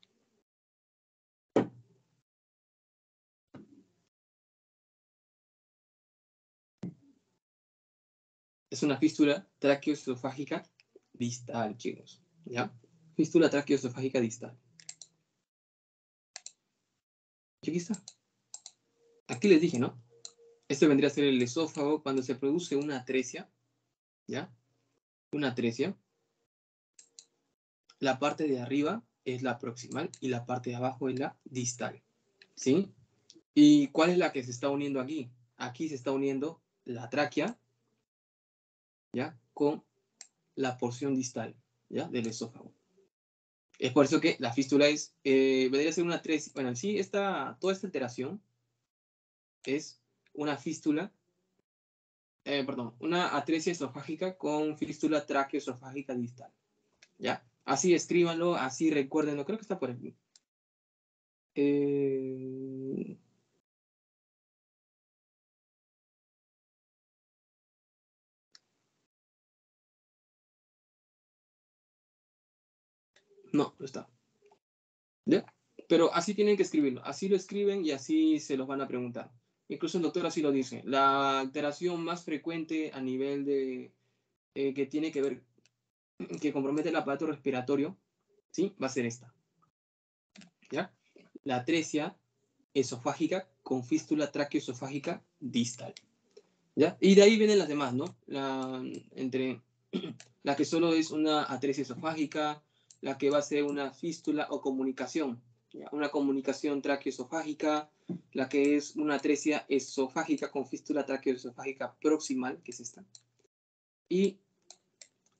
Es una fístula traqueoesofágica distal, chicos. ¿Ya? Fístula traqueoesofágica distal. Aquí está. Aquí les dije, ¿no? Este vendría a ser el esófago cuando se produce una atresia. ¿Ya? Una atresia. La parte de arriba es la proximal y la parte de abajo es la distal. ¿Sí? ¿Y cuál es la que se está uniendo aquí? Aquí se está uniendo la tráquea, ¿ya? Con la porción distal, ¿ya? Del esófago. Es por eso que la fístula es, vendría a ser una atresia. Bueno, sí, toda esta alteración es una fístula, perdón, una atresia esofágica con fístula traqueoesofágica distal, ¿ya? Así escríbanlo, así recuérdenlo, creo que está por aquí. No, no está. ¿Ya? Pero así tienen que escribirlo. Así lo escriben y así se los van a preguntar. Incluso el doctor así lo dice. La alteración más frecuente a nivel de que tiene que ver, que compromete el aparato respiratorio, ¿sí? Va a ser esta. ¿Ya? La atresia esofágica con fístula traqueoesofágica distal. ¿Ya? Y de ahí vienen las demás, ¿no? Entre la que solo es una atresia esofágica, la que va a ser una fístula o comunicación, ¿ya? Una comunicación traqueoesofágica, la que es una atresia esofágica con fístula traqueoesofágica proximal, que es esta, y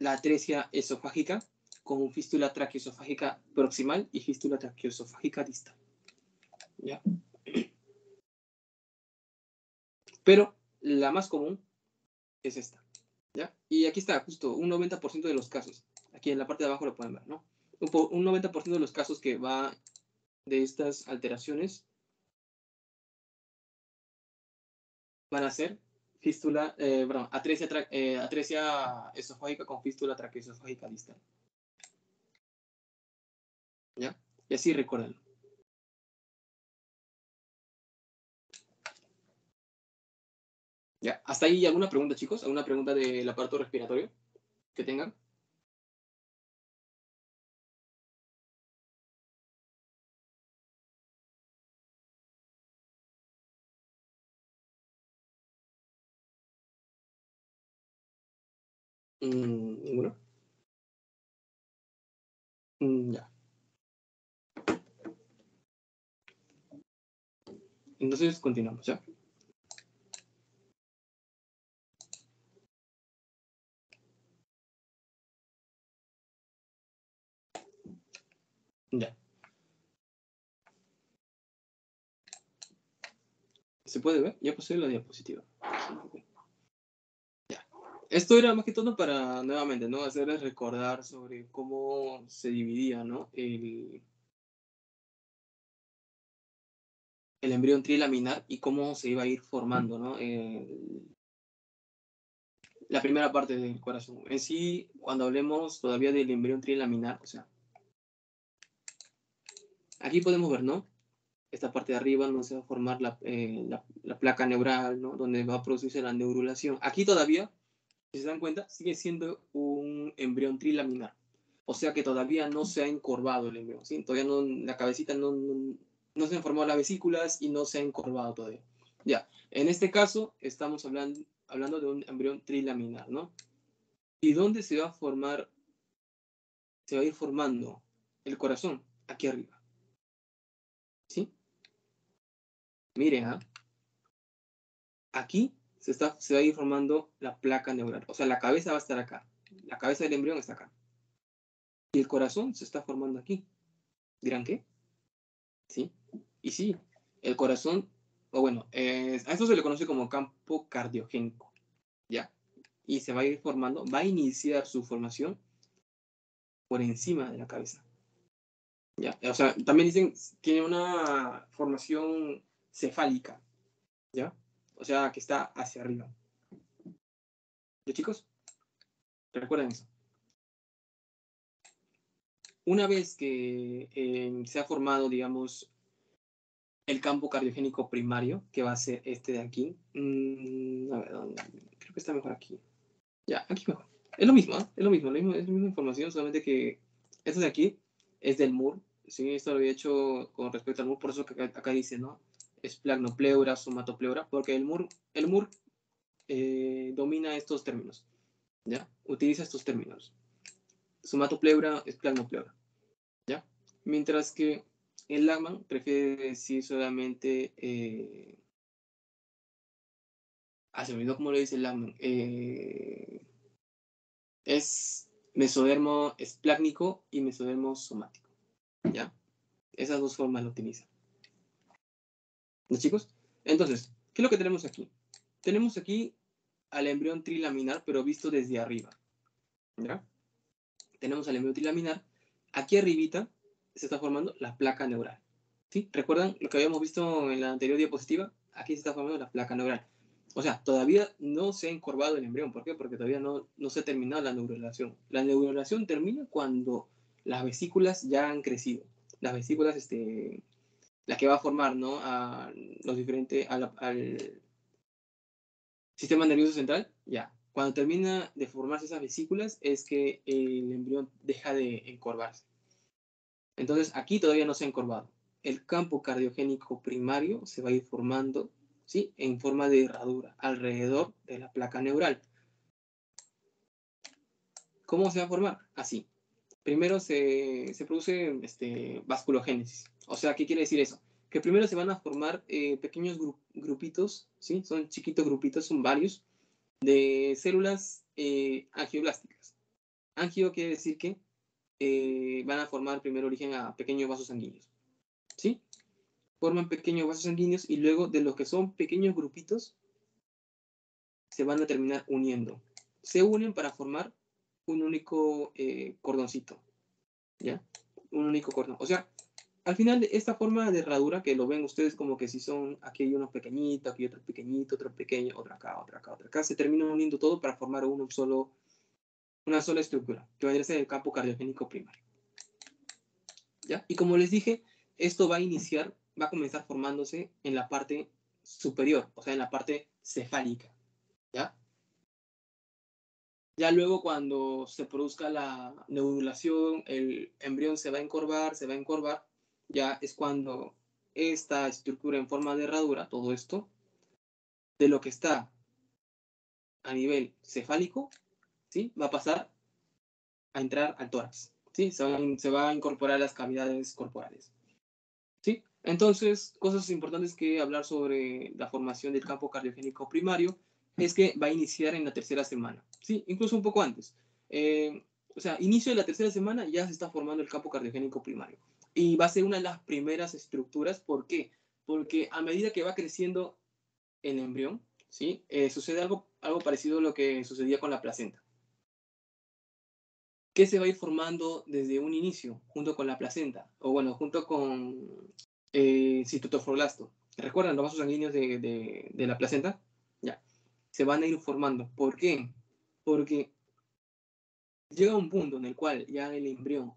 la atresia esofágica con fístula traqueoesofágica proximal y fístula traqueoesofágica distal, ¿ya? Pero la más común es esta, ¿ya? Y aquí está, justo un 90% de los casos. Aquí en la parte de abajo lo pueden ver, ¿no? Un 90% de los casos que va de estas alteraciones van a ser fístula, perdón, atresia esofágica con fístula traqueoesofágica distal. ¿Ya? Y así recuérdenlo. ¿Ya? ¿Hasta ahí alguna pregunta, chicos? ¿Alguna pregunta del aparato respiratorio que tengan? ¿Ninguno? Ya. Entonces continuamos, ¿ya? Ya. ¿Se puede ver? Ya puse la diapositiva. Ya. Esto era más que todo para, nuevamente, ¿no? Hacerles recordar sobre cómo se dividía, ¿no? El embrión trilaminar y cómo se iba a ir formando, ¿no? La primera parte del corazón. En sí, cuando hablemos todavía del embrión trilaminar, o sea, aquí podemos ver, ¿no? Esta parte de arriba donde se va a formar la placa neural, ¿no? Donde va a producirse la neurulación. Aquí todavía, si se dan cuenta, sigue siendo un embrión trilaminar. O sea que todavía no se ha encorvado el embrión, ¿sí? Todavía no, la cabecita no se han formado las vesículas y no se ha encorvado todavía. Ya, en este caso estamos hablando de un embrión trilaminar, ¿no? ¿Y dónde se va a formar, se va a ir formando el corazón? Aquí arriba, ¿sí? Miren, ¿ah? Aquí se va a ir formando la placa neural. O sea, la cabeza va a estar acá. La cabeza del embrión está acá. Y el corazón se está formando aquí. ¿Dirán qué? ¿Sí? Y sí, el corazón, o bueno, a eso se le conoce como campo cardiogénico, ¿ya? Y se va a ir formando, va a iniciar su formación por encima de la cabeza, ¿ya? O sea, también dicen, tiene una formación cefálica, ¿ya? O sea, que está hacia arriba. ¿Ya, chicos? Recuerden eso. una vez que se ha formado, digamos, el campo cardiogénico primario, que va a ser este de aquí. A ver, ¿dónde? Creo que está mejor aquí. Ya, aquí mejor. Es lo mismo, ¿eh? Es lo mismo, es la misma información, solamente que esto de aquí es del MUR. Sí, esto lo había hecho con respecto al MUR, por eso que acá dice, ¿no? Esplagnopleura, somatopleura, porque el MUR domina estos términos, ¿ya? Utiliza estos términos. Somatopleura, esplagnopleura, ¿ya? Mientras que el Lagman prefiere decir solamente... se me olvidó cómo lo dice el Lagman. Es mesodermo esplácnico y mesodermo somático, ¿ya? Esas dos formas lo utilizan. ¿Los chicos? Entonces, ¿qué es lo que tenemos aquí? Tenemos aquí al embrión trilaminar, pero visto desde arriba, ¿ya? Tenemos al embrión trilaminar. Aquí arribita se está formando la placa neural, ¿sí? ¿Recuerdan lo que habíamos visto en la anterior diapositiva? Aquí se está formando la placa neural. O sea, todavía no se ha encorvado el embrión. ¿Por qué? Porque todavía no se ha terminado la neurulación. La neurulación termina cuando las vesículas ya han crecido. Las vesículas, la que va a formar, ¿no? A los diferentes, al sistema nervioso central, ya. Cuando termina de formarse esas vesículas es que el embrión deja de encorvarse. Entonces, aquí todavía no se ha encorvado. El campo cardiogénico primario se va a ir formando, ¿sí? En forma de herradura alrededor de la placa neural. ¿Cómo se va a formar? Así. Primero se produce vasculogénesis. O sea, ¿qué quiere decir eso? Que primero se van a formar pequeños grupitos, ¿sí? Son chiquitos grupitos, son varios, de células angioblásticas. Angio quiere decir que van a formar primero origen a pequeños vasos sanguíneos, ¿sí? Forman pequeños vasos sanguíneos y luego de los que son pequeños grupitos se van a terminar uniendo. Se unen para formar un único cordoncito, ¿ya? Un único cordón. O sea, al final de esta forma de herradura, que lo ven ustedes como que si son, aquí hay uno pequeñito, aquí otro pequeñito, otro pequeño, otra acá, otra acá, otra acá, se termina uniendo todo para formar una sola estructura, que va a ser el campo cardiogénico primario, ¿ya? Y como les dije, esto va a comenzar formándose en la parte superior, o sea, en la parte cefálica, ¿ya? Ya luego cuando se produzca la neurulación, el embrión se va a encorvar, ya es cuando esta estructura en forma de herradura, todo esto, de lo que está a nivel cefálico, ¿sí? Va a pasar a entrar al tórax, ¿sí? Se va a incorporar a las cavidades corporales, ¿sí? Entonces, cosas importantes que hablar sobre la formación del campo cardiogénico primario es que va a iniciar en la tercera semana, ¿sí? Incluso un poco antes. O sea, inicio de la tercera semana ya se está formando el campo cardiogénico primario. Y va a ser una de las primeras estructuras. ¿Por qué? Porque a medida que va creciendo el embrión, ¿sí? Sucede algo parecido a lo que sucedía con la placenta. ¿Qué se va a ir formando desde un inicio, junto con la placenta? O bueno, junto con citotoforblasto. ¿Recuerdan los vasos sanguíneos de la placenta? Ya. Se van a ir formando. ¿Por qué? Porque llega un punto en el cual ya el embrión,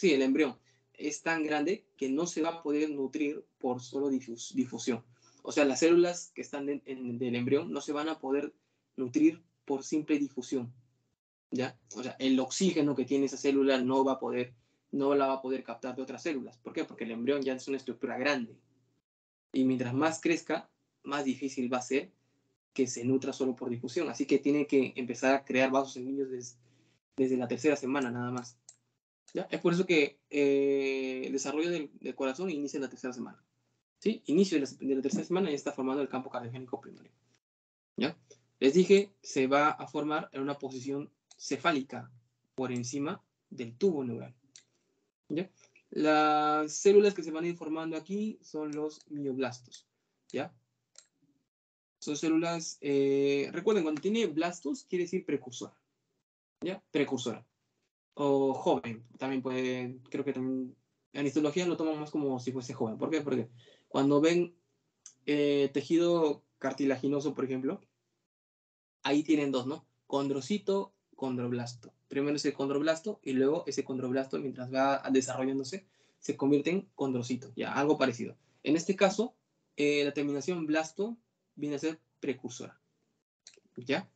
el embrión es tan grande que no se va a poder nutrir por solo difusión. O sea, las células que están del embrión no se van a poder nutrir por simple difusión, ¿ya? O sea, el oxígeno que tiene esa célula no la va a poder captar de otras células. ¿Por qué? Porque el embrión ya es una estructura grande. Y mientras más crezca, más difícil va a ser que se nutra solo por difusión. Así que tiene que empezar a crear vasos sanguíneos desde la tercera semana nada más, ¿ya? Es por eso que el desarrollo del corazón inicia en la tercera semana, ¿sí? Inicio de la tercera semana ya está formando el campo cardiogénico primario, ¿ya? Les dije, se va a formar en una posición cefálica por encima del tubo neural, ¿ya? Las células que se van a ir formando aquí son los mioblastos, ¿ya? Son células, recuerden, cuando tiene blastos quiere decir precursora, ¿ya? Precursora. O joven, también puede, creo que también, en histología lo toman más como si fuese joven. ¿Por qué? Porque cuando ven tejido cartilaginoso, por ejemplo, ahí tienen dos, ¿no? Condrocito, condroblasto. Primero es el condroblasto y luego ese condroblasto, mientras va desarrollándose, se convierte en condrocito, ya, algo parecido. En este caso, la terminación blasto viene a ser precursora, ¿ya?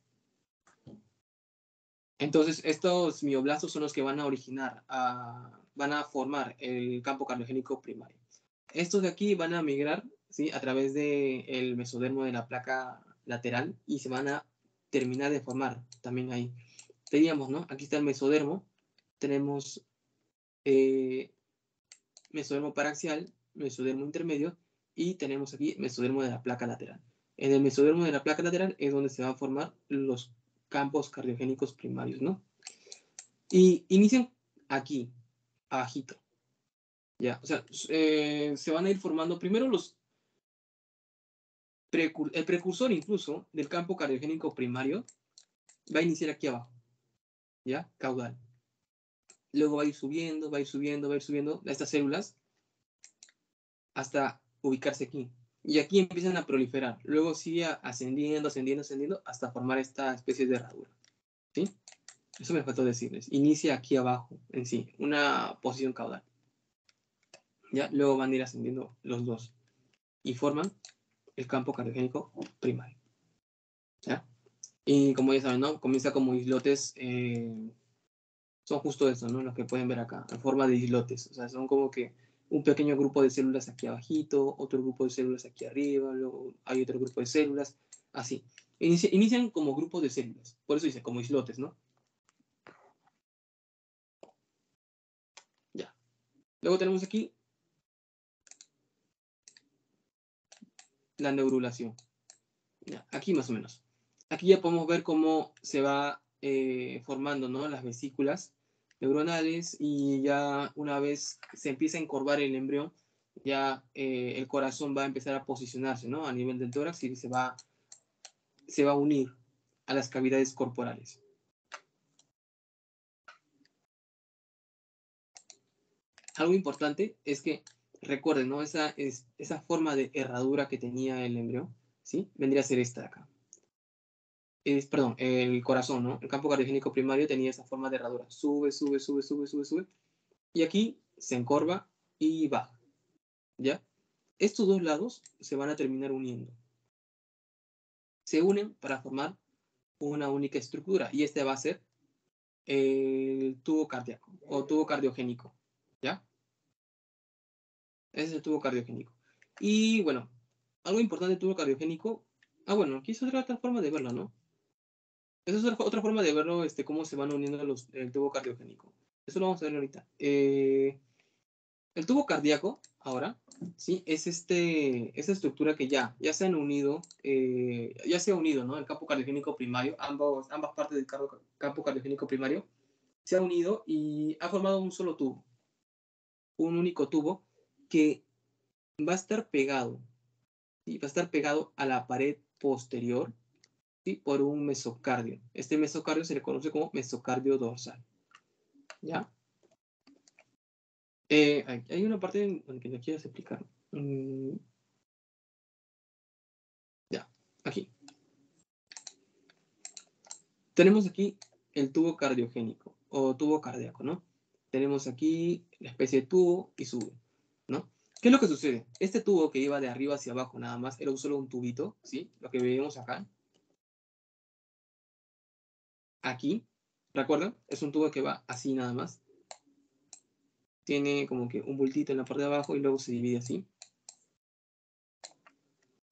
Entonces, estos mioblastos son los que van a originar, van a formar el campo cardiogénico primario. Estos de aquí van a migrar, ¿sí?, a través del mesodermo de la placa lateral y se van a terminar de formar también ahí. Teníamos, ¿no? Aquí está el mesodermo, tenemos mesodermo paraxial, mesodermo intermedio y tenemos aquí mesodermo de la placa lateral. En el mesodermo de la placa lateral es donde se van a formar los campos cardiogénicos primarios, ¿no? Y inician aquí, abajito, ¿ya? O sea, se van a ir formando primero el precursor incluso del campo cardiogénico primario va a iniciar aquí abajo, ¿ya? Caudal. Luego va a ir subiendo, va a ir subiendo, va a ir subiendo a estas células hasta ubicarse aquí. Y aquí empiezan a proliferar. Luego sigue ascendiendo, ascendiendo, ascendiendo hasta formar esta especie de herradura, ¿sí? Eso me faltó decirles. Inicia aquí abajo, en sí, una posición caudal. ¿Ya? Luego van a ir ascendiendo los dos y forman el campo cardiogénico primario, ¿ya? Y como ya saben, ¿no? Comienza como islotes, son justo eso, ¿no? Los que pueden ver acá, en forma de islotes. O sea, son como que un pequeño grupo de células aquí abajito, otro grupo de células aquí arriba, luego hay otro grupo de células, así. Inician como grupos de células, por eso dice, como islotes, ¿no? Ya. Luego tenemos aquí la neurulación. Ya, aquí más o menos. Aquí ya podemos ver cómo se va formando, ¿no?, las vesículas neuronales y ya una vez se empieza a encorvar el embrión, ya el corazón va a empezar a posicionarse, ¿no?, a nivel del tórax y se va a unir a las cavidades corporales. Algo importante es que recuerden, ¿no?, esa forma de herradura que tenía el embrión, ¿sí?, vendría a ser esta de acá. Perdón, el corazón, ¿no? El campo cardiogénico primario tenía esa forma de herradura. Sube, sube, sube, sube, sube, sube. Y aquí se encorva y baja, ¿ya? Estos dos lados se van a terminar uniendo. Se unen para formar una única estructura. Y este va a ser el tubo cardíaco o tubo cardiogénico, ¿ya? Ese es el tubo cardiogénico. Y bueno, algo importante del tubo cardiogénico. Bueno, aquí es otra forma de verlo, ¿no? Esa es otra forma de verlo, cómo se van uniendo el tubo cardiogénico. Eso lo vamos a ver ahorita. El tubo cardíaco, ahora, ¿sí?, es esta estructura que ya se han unido, ya se ha unido, ¿no? El campo cardiogénico primario, ambas partes del campo cardiogénico primario se ha unido y ha formado un solo tubo, un único tubo que va a estar pegado, ¿sí?, va a estar pegado a la pared posterior, ¿sí?, por un mesocardio. Este mesocardio se le conoce como mesocardio dorsal, ¿ya? Hay una parte en que no quieres explicar. Ya, aquí. Tenemos aquí el tubo cardiogénico o tubo cardíaco, ¿no? Tenemos aquí la especie de tubo y sube, ¿no? ¿Qué es lo que sucede? Este tubo que iba de arriba hacia abajo nada más era solo un tubito, ¿sí? Lo que vemos acá. Aquí, ¿recuerdan? Es un tubo que va así nada más. Tiene como que un bultito en la parte de abajo y luego se divide así.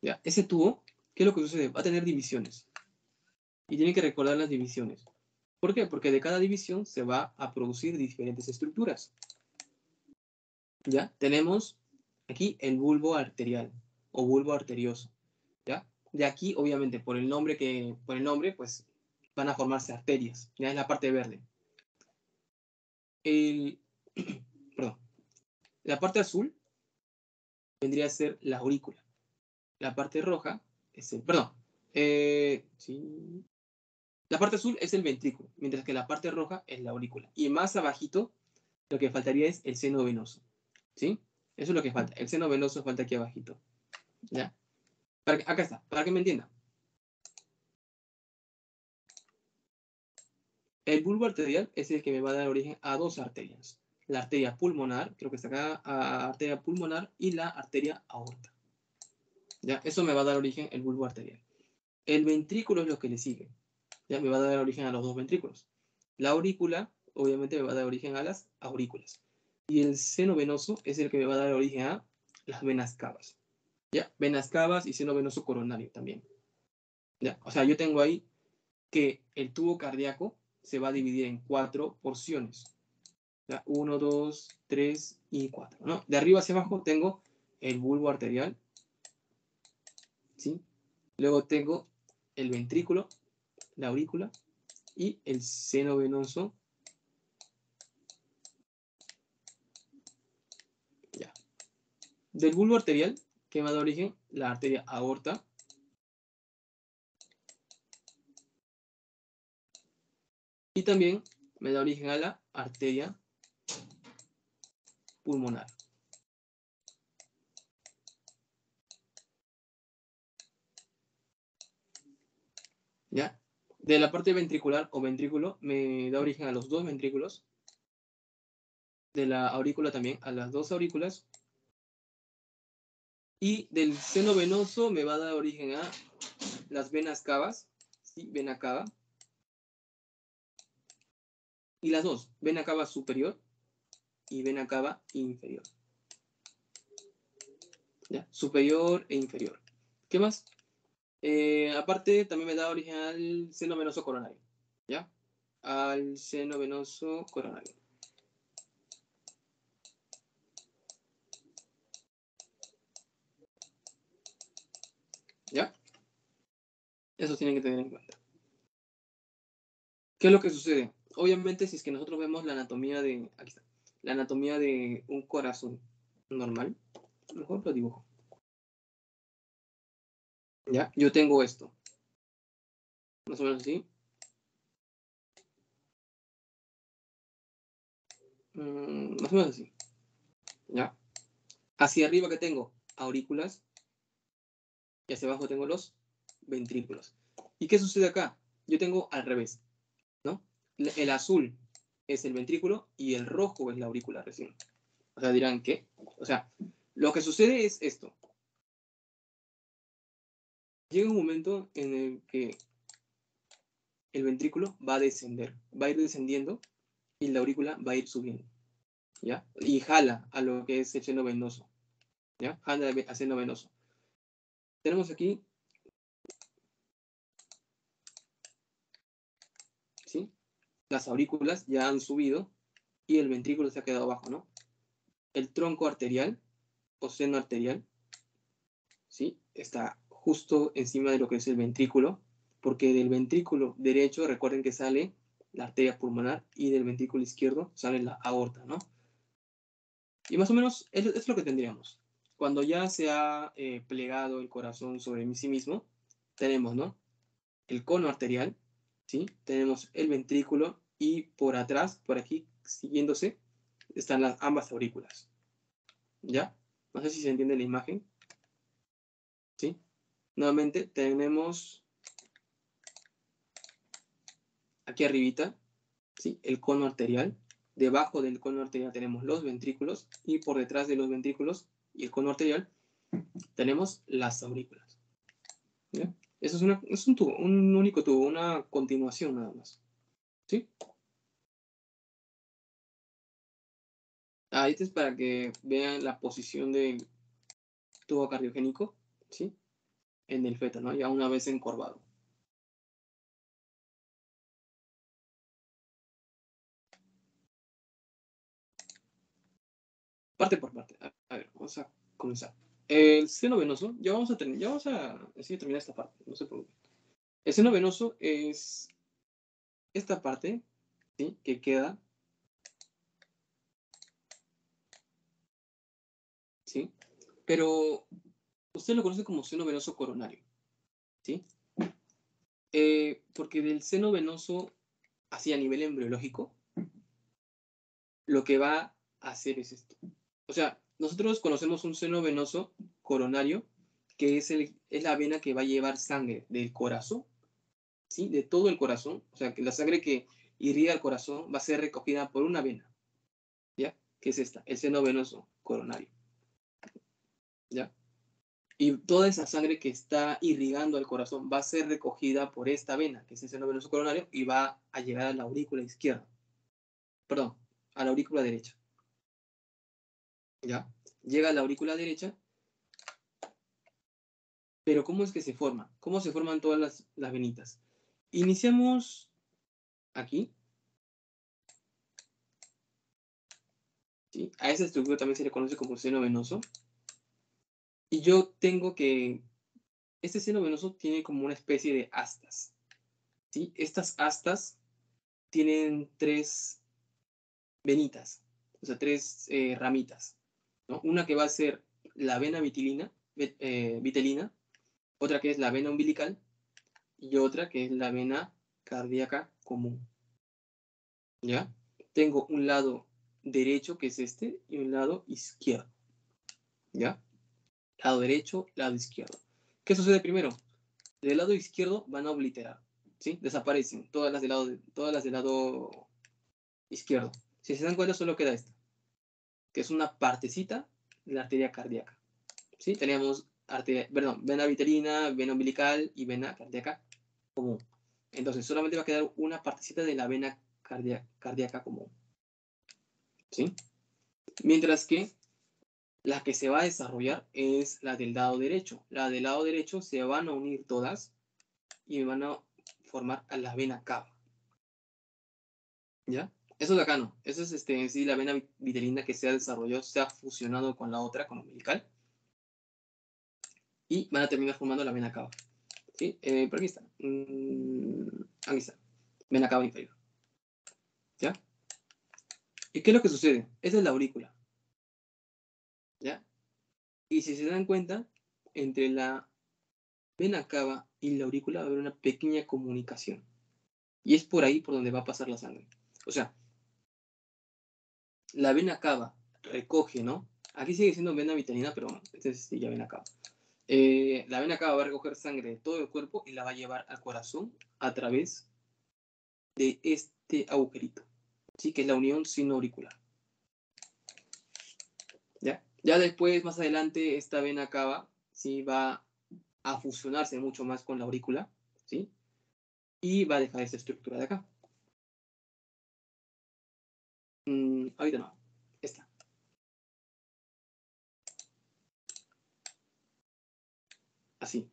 Ya, ese tubo, ¿qué es lo que sucede? Va a tener divisiones. Y tienen que recordar las divisiones. ¿Por qué? Porque de cada división se va a producir diferentes estructuras. ¿Ya? Tenemos aquí el bulbo arterial o bulbo arterioso, ¿ya? De aquí, obviamente, por el nombre, pues van a formarse arterias, ya es la parte verde. Perdón, la parte azul vendría a ser la aurícula. La parte roja es sí. La parte azul es el ventrículo, mientras que la parte roja es la aurícula. Y más abajito, lo que faltaría es el seno venoso, ¿sí? Eso es lo que falta. El seno venoso falta aquí abajito, ¿ya? Acá está, para que me entiendan. El bulbo arterial es el que me va a dar origen a dos arterias. La arteria pulmonar, creo que está acá, arteria pulmonar y la arteria aorta. ¿Ya? Eso me va a dar origen el bulbo arterial. El ventrículo es lo que le sigue. ¿Ya? Me va a dar origen a los dos ventrículos. La aurícula, obviamente, me va a dar origen a las aurículas. Y el seno venoso es el que me va a dar origen a las venas cavas. ¿Ya? Venas cavas y seno venoso coronario también. ¿Ya? O sea, yo tengo ahí que el tubo cardíaco se va a dividir en 4 porciones. ¿Ya? 1, 2, 3 y 4. ¿No? De arriba hacia abajo tengo el bulbo arterial. ¿Sí? Luego tengo el ventrículo, la aurícula y el seno venoso. Ya. Del bulbo arterial, que me da origen la arteria aorta. Y también me da origen a la arteria pulmonar. ¿Ya? De la parte ventricular o ventrículo me da origen a los dos ventrículos. De la aurícula también a las dos aurículas. Y del seno venoso me va a dar origen a las venas cavas. ¿Sí? Vena cava. Y las dos, vena cava superior y vena cava inferior. ¿Ya? Superior e inferior. ¿Qué más? Aparte, también me da origen al seno venoso coronario. ¿Ya? Al seno venoso coronario. ¿Ya? Eso tienen que tener en cuenta. ¿Qué es lo que sucede? Obviamente, si es que nosotros vemos la anatomía de... Aquí está. La anatomía de un corazón normal. Mejor lo dibujo. ¿Ya? Yo tengo esto. Más o menos así. Más o menos así. ¿Ya? Hacia arriba que tengo aurículas y hacia abajo tengo los ventrículos. ¿Y qué sucede acá? Yo tengo al revés, ¿no? El azul es el ventrículo y el rojo es la aurícula recién. O sea, dirán, ¿qué? O sea, lo que sucede es esto. Llega un momento en el que el ventrículo va a descender, va a ir descendiendo y la aurícula va a ir subiendo, ¿ya? Y jala a lo que es el seno venoso, ¿ya? Jala al seno venoso. Tenemos aquí, ¿sí? Las aurículas ya han subido y el ventrículo se ha quedado abajo, ¿no? El tronco arterial o seno arterial, ¿sí? Está justo encima de lo que es el ventrículo, porque del ventrículo derecho, recuerden que sale la arteria pulmonar y del ventrículo izquierdo sale la aorta, ¿no? Y más o menos es lo que tendríamos. Cuando ya se ha plegado el corazón sobre sí mismo, tenemos, ¿no? El cono arterial, ¿sí? Tenemos el ventrículo y por atrás, por aquí, siguiéndose, están ambas aurículas, ¿ya? No sé si se entiende la imagen, ¿sí? Nuevamente tenemos aquí arribita, ¿sí? El cono arterial. Debajo del cono arterial tenemos los ventrículos y por detrás de los ventrículos y el cono arterial tenemos las aurículas. ¿Ya? Eso es un tubo, un único tubo, una continuación nada más. ¿Sí? Este es para que vean la posición del tubo cardiogénico, ¿sí? En el feto, ¿no? Ya una vez encorvado. Parte por parte. A ver, vamos a comenzar. El seno venoso, ya vamos a terminar esta parte, no se preocupen. El seno venoso es esta parte, ¿sí? Que queda, ¿sí? Pero usted lo conoce como seno venoso coronario, ¿sí? Porque del seno venoso, así a nivel embriológico, lo que va a hacer es esto. O sea, nosotros conocemos un seno venoso coronario, que es la vena que va a llevar sangre del corazón, ¿sí? De todo el corazón. O sea, que la sangre que irriga el corazón, va a ser recogida por una vena, ¿ya? Que es esta, el seno venoso coronario, ¿ya? Y toda esa sangre que está irrigando al corazón va a ser recogida por esta vena, que es el seno venoso coronario, y va a llegar a la aurícula izquierda. Perdón, a la aurícula derecha. ¿Ya? Llega a la aurícula derecha, pero ¿cómo es que se forma? ¿Cómo se forman todas las venitas? Iniciamos aquí. ¿Sí? A esa estructura también se le conoce como seno venoso. Y yo tengo que... Este seno venoso tiene como una especie de astas. ¿Sí? Estas astas tienen 3 venitas, o sea, 3 ramitas, ¿no? Una que va a ser la vena vitelina, otra que es la vena umbilical y otra que es la vena cardíaca común. ¿Ya? Tengo un lado derecho, que es este, y un lado izquierdo. ¿Ya? Lado derecho, lado izquierdo. ¿Qué sucede primero? Del lado izquierdo van a obliterar, ¿sí? Desaparecen todas las del lado izquierdo. Si se dan cuenta, solo queda esta, que es una partecita de la arteria cardíaca. ¿Sí? Teníamos vena vitelina, vena umbilical y vena cardíaca común. Entonces, solamente va a quedar una partecita de la vena cardíaca común. ¿Sí? Mientras que la que se va a desarrollar es la del lado derecho. La del lado derecho se van a unir todas y van a formar a la vena cava. ¿Ya? Eso de acá no. Eso es en sí la vena vitelina que se ha desarrollado, se ha fusionado con la otra, con la umbilical. Y van a terminar formando la vena cava. ¿Sí? Por aquí está. Aquí está. Vena cava inferior. ¿Ya? ¿Y qué es lo que sucede? Esa es la aurícula. ¿Ya? Y si se dan cuenta, entre la vena cava y la aurícula va a haber una pequeña comunicación. Y es por ahí por donde va a pasar la sangre. O sea, la vena cava recoge, ¿no? Aquí sigue siendo vena vitelina, pero esta es ya vena cava. La vena cava va a recoger sangre de todo el cuerpo y la va a llevar al corazón a través de este agujerito, ¿sí? Que es la unión sino-auricular. ¿Ya? Ya después, más adelante, esta vena cava, ¿sí? Va a fusionarse mucho más con la aurícula, ¿sí? Y va a dejar esta estructura de acá. Ahorita no, esta. Así,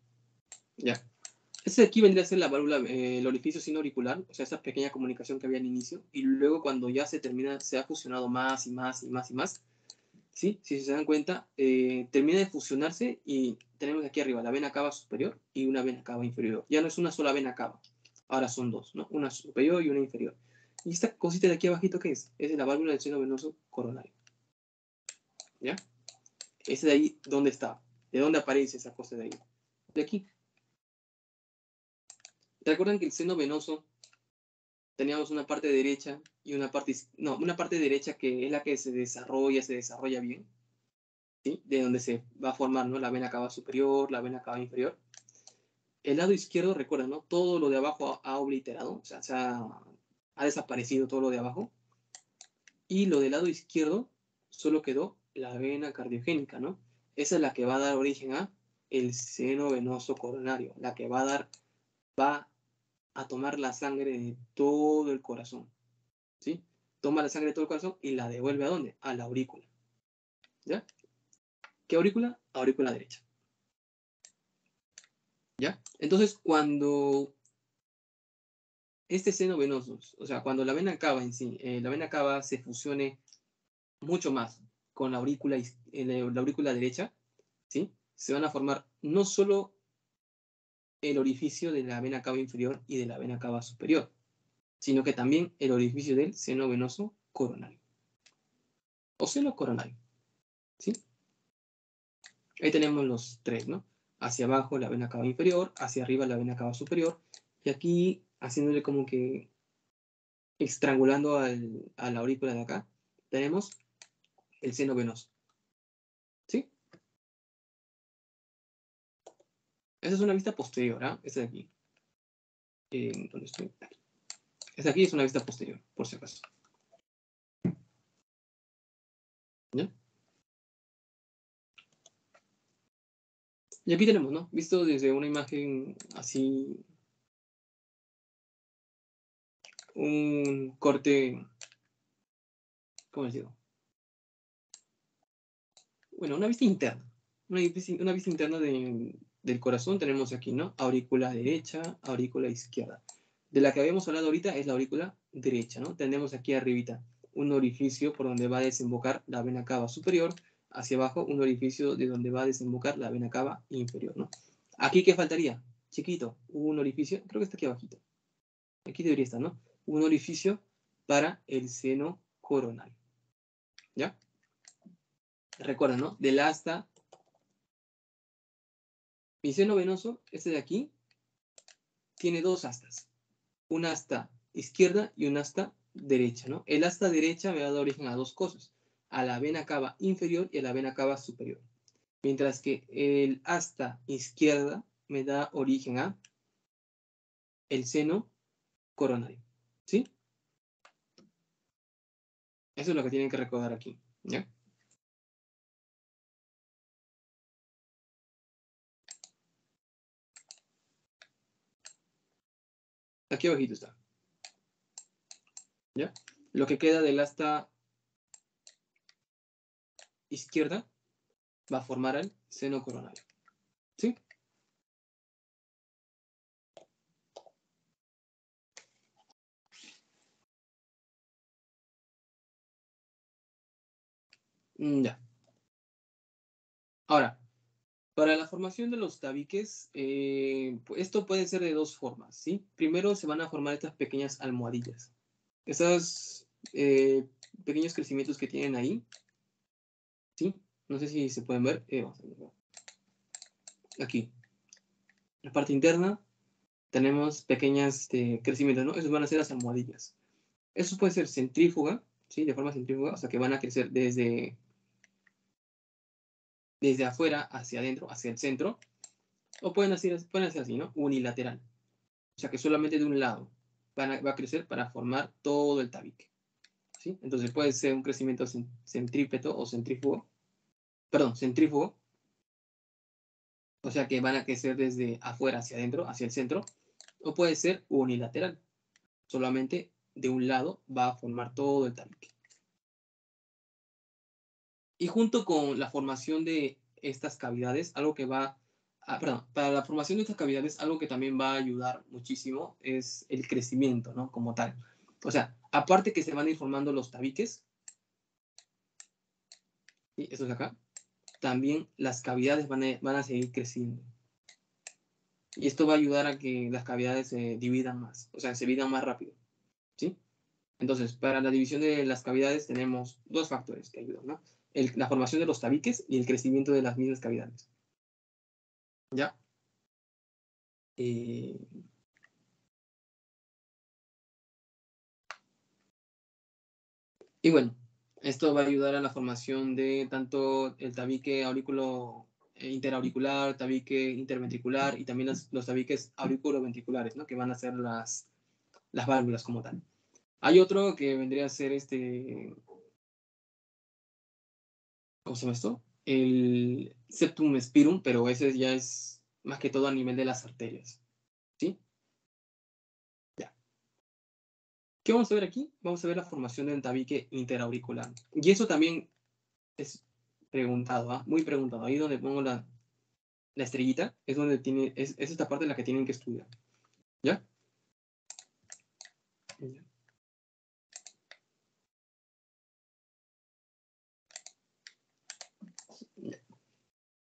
¿ya? Este de aquí vendría a ser la válvula, el orificio sino-auricular, o sea, esa pequeña comunicación que había al inicio, y luego cuando ya se termina, se ha fusionado más y más y más y más, ¿sí? Si se dan cuenta, termina de fusionarse y tenemos aquí arriba la vena cava superior y una vena cava inferior. Ya no es una sola vena cava, ahora son dos, ¿no? Una superior y una inferior. ¿Y esta cosita de aquí abajito qué es? Es la válvula del seno venoso coronario, ¿ya? Ese de ahí, ¿dónde está? ¿De dónde aparece esa cosa de ahí? De aquí. ¿Recuerdan que el seno venoso teníamos una parte derecha y una parte, no, una parte derecha que es la que se desarrolla bien, ¿sí? De donde se va a formar, ¿no? La vena cava superior, la vena cava inferior. El lado izquierdo, recuerda, ¿no? Todo lo de abajo ha obliterado, o sea, ha desaparecido todo lo de abajo. Y lo del lado izquierdo solo quedó la vena cardiogénica, ¿no? Esa es la que va a dar origen a el seno venoso coronario, la que va a tomar la sangre de todo el corazón, ¿sí? Toma la sangre de todo el corazón y la devuelve ¿a dónde? A la aurícula, ¿ya? ¿Qué aurícula? Aurícula derecha, ¿ya? Entonces, cuando este seno venoso, o sea, cuando la vena cava en sí, la vena cava se fusione mucho más con la aurícula derecha, ¿sí? Se van a formar no solo el orificio de la vena cava inferior y de la vena cava superior, sino que también el orificio del seno venoso coronario, o seno coronario, ¿sí? Ahí tenemos los tres, ¿no? Hacia abajo la vena cava inferior, hacia arriba la vena cava superior, y aquí haciéndole como que estrangulando a la aurícula de acá, tenemos el seno venoso, ¿sí? Esa es una vista posterior, ¿ah? Esta de aquí. ¿Dónde estoy? Aquí. Esta aquí es una vista posterior, por si acaso. ¿Ya? Y aquí tenemos, ¿no? Visto desde una imagen así, un corte, ¿cómo decirlo? Bueno, una vista interna. Una vista interna del corazón tenemos aquí, ¿no? Aurícula derecha, aurícula izquierda. De la que habíamos hablado ahorita es la aurícula derecha, ¿no? Tenemos aquí arribita un orificio por donde va a desembocar la vena cava superior, hacia abajo un orificio de donde va a desembocar la vena cava inferior, ¿no? Aquí, ¿qué faltaría? Chiquito, un orificio, creo que está aquí abajito. Aquí debería estar, ¿no? Un orificio para el seno coronal. ¿Ya? Recuerden, ¿no? Del asta, mi seno venoso, este de aquí, tiene dos astas. Un asta izquierda y un asta derecha, ¿no? El asta derecha me va a dar origen a dos cosas, a la vena cava inferior y a la vena cava superior. Mientras que el asta izquierda me da origen a el seno coronario, ¿sí? Eso es lo que tienen que recordar aquí, ¿ya? Aquí abajito está, ¿ya? Lo que queda del asta izquierda va a formar el seno coronario, ¿sí? Ya. Ahora, para la formación de los tabiques, esto puede ser de dos formas, ¿sí? Primero se van a formar estas pequeñas almohadillas. Esos pequeños crecimientos que tienen ahí, ¿sí? No sé si se pueden ver. Vamos a ver. Aquí, en la parte interna, tenemos pequeños crecimientos, ¿no? Esos van a ser las almohadillas. Eso puede ser centrífuga, ¿sí? De forma centrífuga, o sea que van a crecer desde afuera hacia adentro, hacia el centro, o pueden hacer así, ¿no? Unilateral. O sea que solamente de un lado va a crecer para formar todo el tabique, ¿sí? Entonces puede ser un crecimiento centrípeto o centrífugo, perdón, centrífugo, o sea que van a crecer desde afuera hacia adentro, hacia el centro, o puede ser unilateral, solamente de un lado va a formar todo el tabique. Y junto con la formación de estas cavidades, algo que va perdón, para la formación de estas cavidades, algo que también va a ayudar muchísimo es el crecimiento, ¿no? Como tal. O sea, aparte que se van a ir formando los tabiques, ¿sí? Estos de acá, también las cavidades van a seguir creciendo. Y esto va a ayudar a que las cavidades se dividan más, o sea, se dividan más rápido, ¿sí? Entonces, para la división de las cavidades tenemos dos factores que ayudan, ¿no? La formación de los tabiques y el crecimiento de las mismas cavidades. ¿Ya? Y bueno, esto va a ayudar a la formación de tanto el tabique interauricular, tabique interventricular y también los tabiques auriculoventriculares, ¿no? Que van a ser las válvulas como tal. Hay otro que vendría a ser ¿cómo se llama esto? El septum spirum, pero ese ya es más que todo a nivel de las arterias, ¿sí? Ya. ¿Qué vamos a ver aquí? Vamos a ver la formación del tabique interauricular. Y eso también es preguntado, ¿ah? Muy preguntado. Ahí donde pongo la estrellita es donde es esta parte la que tienen que estudiar. ¿Ya?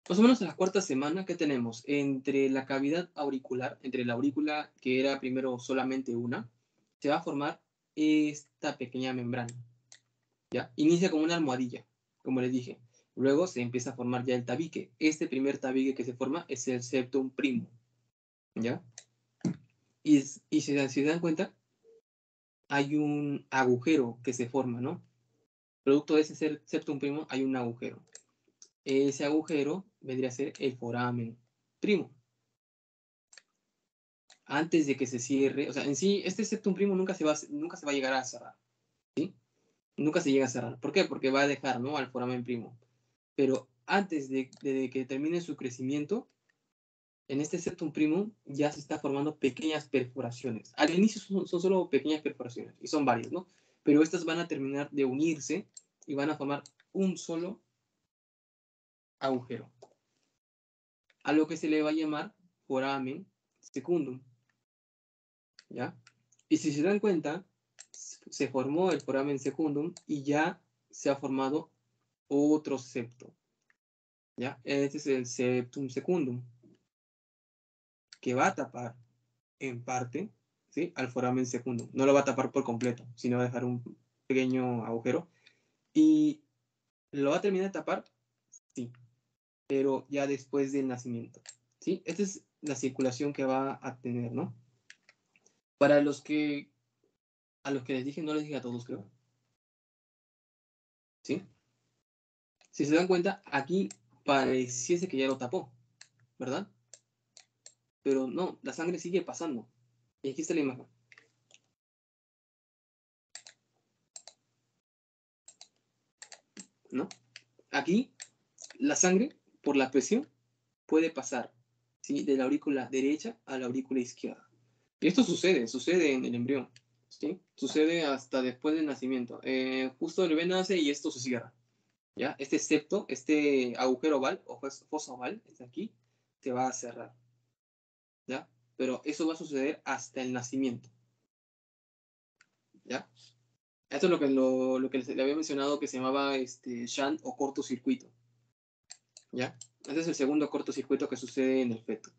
Más o menos en la cuarta semana, ¿qué tenemos? Entre la cavidad auricular, entre la aurícula, que era primero solamente una, se va a formar esta pequeña membrana. ¿Ya? Inicia como una almohadilla, como les dije. Luego se empieza a formar ya el tabique. Este primer tabique que se forma es el septum primo. ¿Ya? Y si se dan cuenta, hay un agujero que se forma, ¿no? Producto de ese septum primo hay un agujero. Ese agujero vendría a ser el foramen primo. antes de que se cierre, o sea, en sí, este septum primo nunca se va a llegar a cerrar, ¿sí? Nunca se llega a cerrar. ¿Por qué? Porque va a dejar, ¿no?, al foramen primo. Pero antes de que termine su crecimiento, en este septum primo ya se está formando pequeñas perforaciones. Al inicio son solo pequeñas perforaciones, y son varias, ¿no? Pero estas van a terminar de unirse y van a formar un solo agujero, a lo que se le va a llamar foramen secundum, ¿ya? Y si se dan cuenta, se formó el foramen secundum y ya se ha formado otro septo, ¿ya? Este es el septum secundum, que va a tapar en parte, ¿sí?, al foramen secundum. No lo va a tapar por completo, sino va a dejar un pequeño agujero. ¿Y lo va a terminar de tapar? Sí, pero ya después del nacimiento, ¿sí? Esta es la circulación que va a tener, ¿no? Para a los que les dije, no les dije a todos, creo, ¿sí? Si se dan cuenta, aquí pareciese que ya lo tapó, ¿verdad? Pero no, la sangre sigue pasando. Y aquí está la imagen, ¿no? Aquí, la sangre, por la presión, puede pasar, ¿sí?, de la aurícula derecha a la aurícula izquierda. Y esto sucede en el embrión, ¿sí? Sucede hasta después del nacimiento. Justo el bebé nace y esto se cierra, ¿ya? Este septo, este agujero oval o fosa oval, este aquí, se va a cerrar, ¿ya? Pero eso va a suceder hasta el nacimiento, ¿ya? Esto es lo que le había mencionado, que se llamaba shunt o cortocircuito, ¿ya? Este es el segundo cortocircuito que sucede en el feto,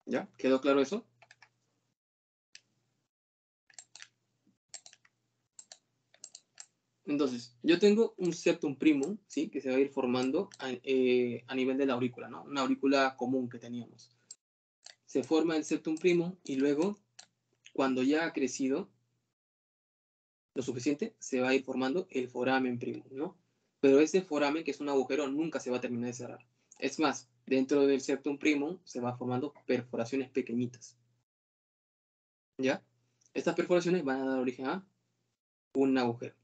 ¿ya? ¿Quedó claro eso? Entonces, yo tengo un septum primum, ¿sí?, que se va a ir formando a nivel de la aurícula, ¿no? Una aurícula común que teníamos. Se forma el septum primum y luego, cuando ya ha crecido lo suficiente, se va a ir formando el foramen primum, ¿no? Pero ese foramen, que es un agujero, nunca se va a terminar de cerrar. Es más, dentro del septum primum se va formando perforaciones pequeñitas, ¿ya? Estas perforaciones van a dar origen a un agujero.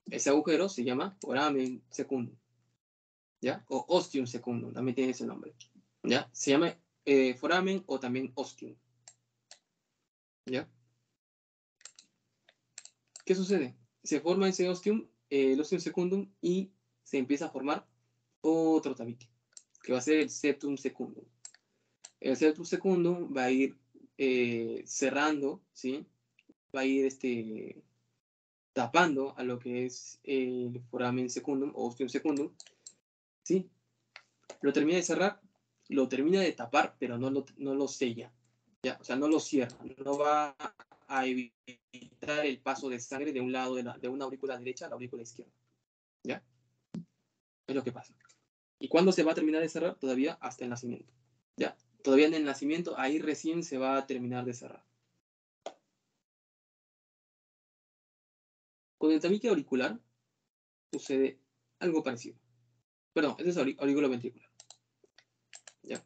Ese agujero se llama foramen secundum, ¿ya? O ostium secundum, también tiene ese nombre, ¿ya? Se llama foramen o también ostium, ¿ya? ¿Qué sucede? Se forma ese ostium, el ostium secundum, y se empieza a formar otro tabique, que va a ser el septum secundum. El septum secundum va a ir cerrando, ¿sí? Va a ir tapando a lo que es el foramen secundum o ostium secundum, ¿sí? Lo termina de cerrar, lo termina de tapar, pero no lo sella, ¿ya? O sea, no lo cierra, no va a evitar el paso de sangre de un lado de una aurícula derecha a la aurícula izquierda, ¿ya? Es lo que pasa. ¿Y cuándo se va a terminar de cerrar? Todavía hasta el nacimiento, ¿ya? Todavía en el nacimiento, ahí recién se va a terminar de cerrar. Con el tabique auricular sucede algo parecido. Perdón, este es aurículo ventricular, ¿ya?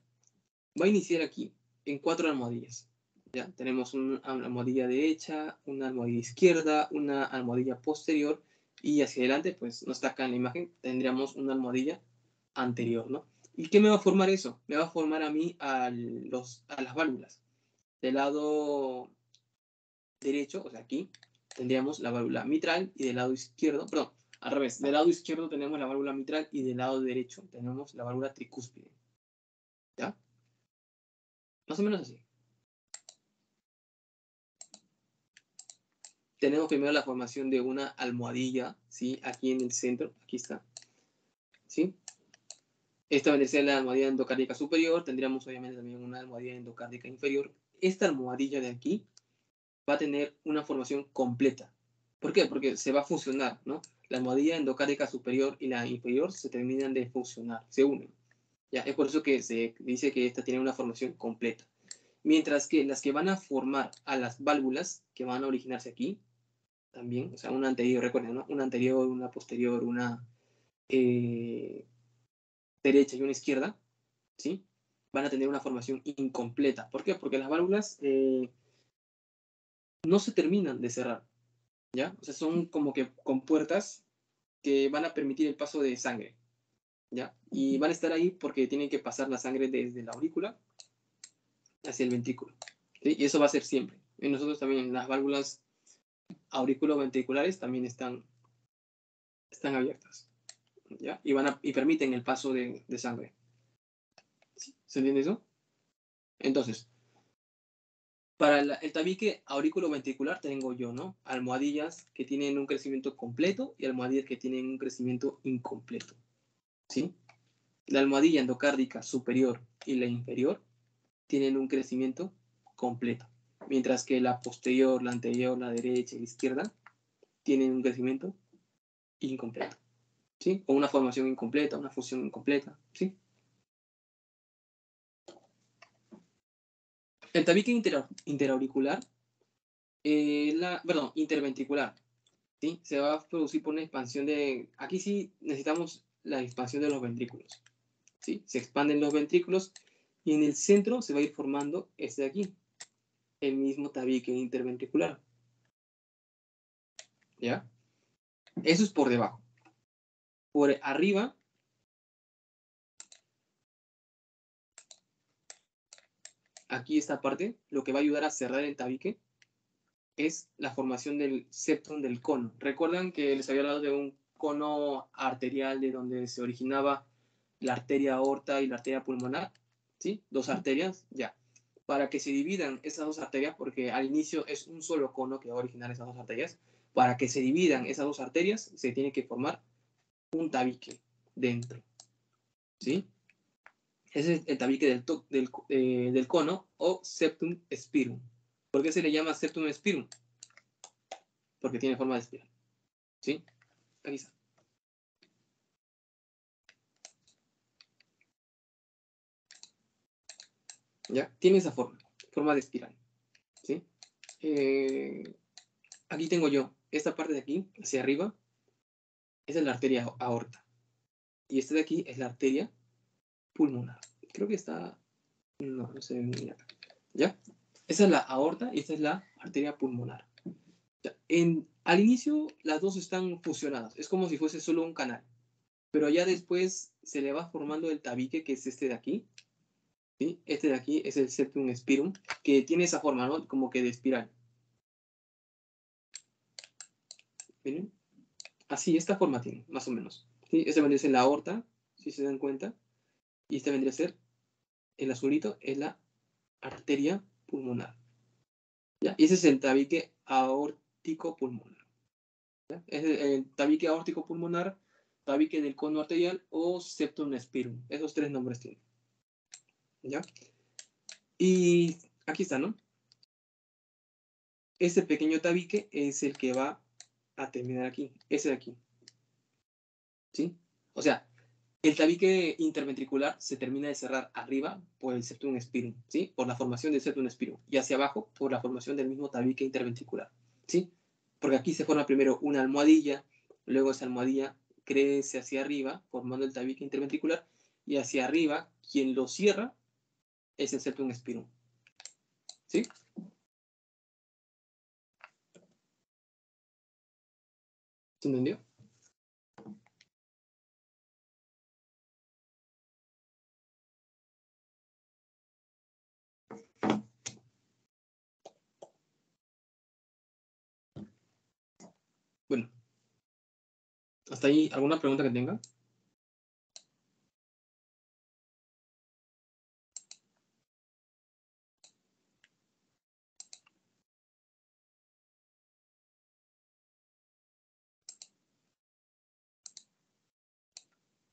Va a iniciar aquí en 4 almohadillas, ¿ya? Tenemos una almohadilla derecha, una almohadilla izquierda, una almohadilla posterior, y hacia adelante, pues no está acá en la imagen, tendríamos una almohadilla anterior, ¿no? ¿Y qué me va a formar eso? Me va a formar a mí a las válvulas. Del lado derecho, o sea, aquí, tendríamos la válvula mitral, y del lado izquierdo, perdón, al revés, del lado izquierdo tenemos la válvula mitral y del lado derecho tenemos la válvula tricúspide, ¿ya? Más o menos así. Tenemos primero la formación de una almohadilla, ¿sí? Aquí en el centro, aquí está, ¿sí? Esta vendría a ser la almohadilla endocárdica superior, tendríamos obviamente también una almohadilla endocárdica inferior. Esta almohadilla de aquí va a tener una formación completa. ¿Por qué? Porque se va a fusionar, ¿no? La almohadilla endocárdica superior y la inferior se terminan de fusionar, se unen. ¿Ya? Es por eso que se dice que esta tiene una formación completa. Mientras que las que van a formar a las válvulas que van a originarse aquí, también, o sea, una anterior, recuerden, ¿no? Una anterior, una posterior, una derecha y una izquierda, ¿sí? Van a tener una formación incompleta. ¿Por qué? Porque las válvulas no se terminan de cerrar, ¿ya? O sea, son como que con puertas que van a permitir el paso de sangre, ¿ya? Y van a estar ahí porque tienen que pasar la sangre desde la aurícula hacia el ventrículo, ¿sí? Y eso va a ser siempre. Y nosotros también, las válvulas auriculoventriculares también están abiertas, ¿ya? Y permiten el paso de sangre. ¿Sí? ¿Se entiende eso? Entonces, para el tabique auriculoventricular tengo yo, ¿no? Almohadillas que tienen un crecimiento completo y almohadillas que tienen un crecimiento incompleto, ¿sí? La almohadilla endocárdica superior y la inferior tienen un crecimiento completo, mientras que la posterior, la anterior, la derecha y la izquierda tienen un crecimiento incompleto, ¿sí? O una formación incompleta, una fusión incompleta, ¿sí? El tabique interauricular, perdón, interventricular, ¿sí? Se va a producir por una expansión de... Aquí sí necesitamos la expansión de los ventrículos, ¿sí? Se expanden los ventrículos y en el centro se va a ir formando este de aquí, el mismo tabique interventricular, ¿ya? Eso es por debajo. Por arriba, aquí esta parte, lo que va a ayudar a cerrar el tabique es la formación del septum del cono. ¿Recuerdan que les había hablado de un cono arterial de donde se originaba la arteria aorta y la arteria pulmonar? ¿Sí? Dos arterias, ya. Para que se dividan esas dos arterias, porque al inicio es un solo cono que va a originar esas dos arterias, para que se dividan esas dos arterias, se tiene que formar un tabique dentro, ¿sí? Ese es el tabique del cono o septum spirum. ¿Por qué se le llama septum spirum? Porque tiene forma de espiral, ¿sí? Aquí está. ¿Ya? Tiene esa forma de espiral, ¿sí? Aquí tengo yo, esta parte de aquí, hacia arriba, esa es la arteria aorta. Y esta de aquí es la arteria pulmonar. Creo que está... No, no se ve muy acá. ¿Ya? Esa es la aorta y esta es la arteria pulmonar. ¿Ya? Al inicio las dos están fusionadas. Es como si fuese solo un canal. Pero ya después se le va formando el tabique, que es este de aquí. ¿Sí? Este de aquí es el septum spirum, que tiene esa forma, ¿no? Como que de espiral. ¿Miren? Así, esta forma tiene, más o menos. ¿Sí? Esta vendría a ser la aorta, si se dan cuenta. Y esta vendría a ser, el azulito, es la arteria pulmonar. ¿Ya? Y ese es el tabique aórtico pulmonar. ¿Ya? Es el tabique aórtico pulmonar, tabique del cono arterial o septum spirum. Esos tres nombres tienen. ¿Ya? Y aquí está, ¿no? Este pequeño tabique es el que va a terminar aquí, ese de aquí. ¿Sí? O sea, el tabique interventricular se termina de cerrar arriba por el septum spirum, ¿sí? Por la formación del septum spirum. Y hacia abajo por la formación del mismo tabique interventricular, ¿sí? Porque aquí se forma primero una almohadilla, luego esa almohadilla crece hacia arriba, formando el tabique interventricular, y hacia arriba, quien lo cierra es el septum spirum, ¿sí? ¿Se entendió? Bueno, hasta ahí, ¿alguna pregunta que tenga?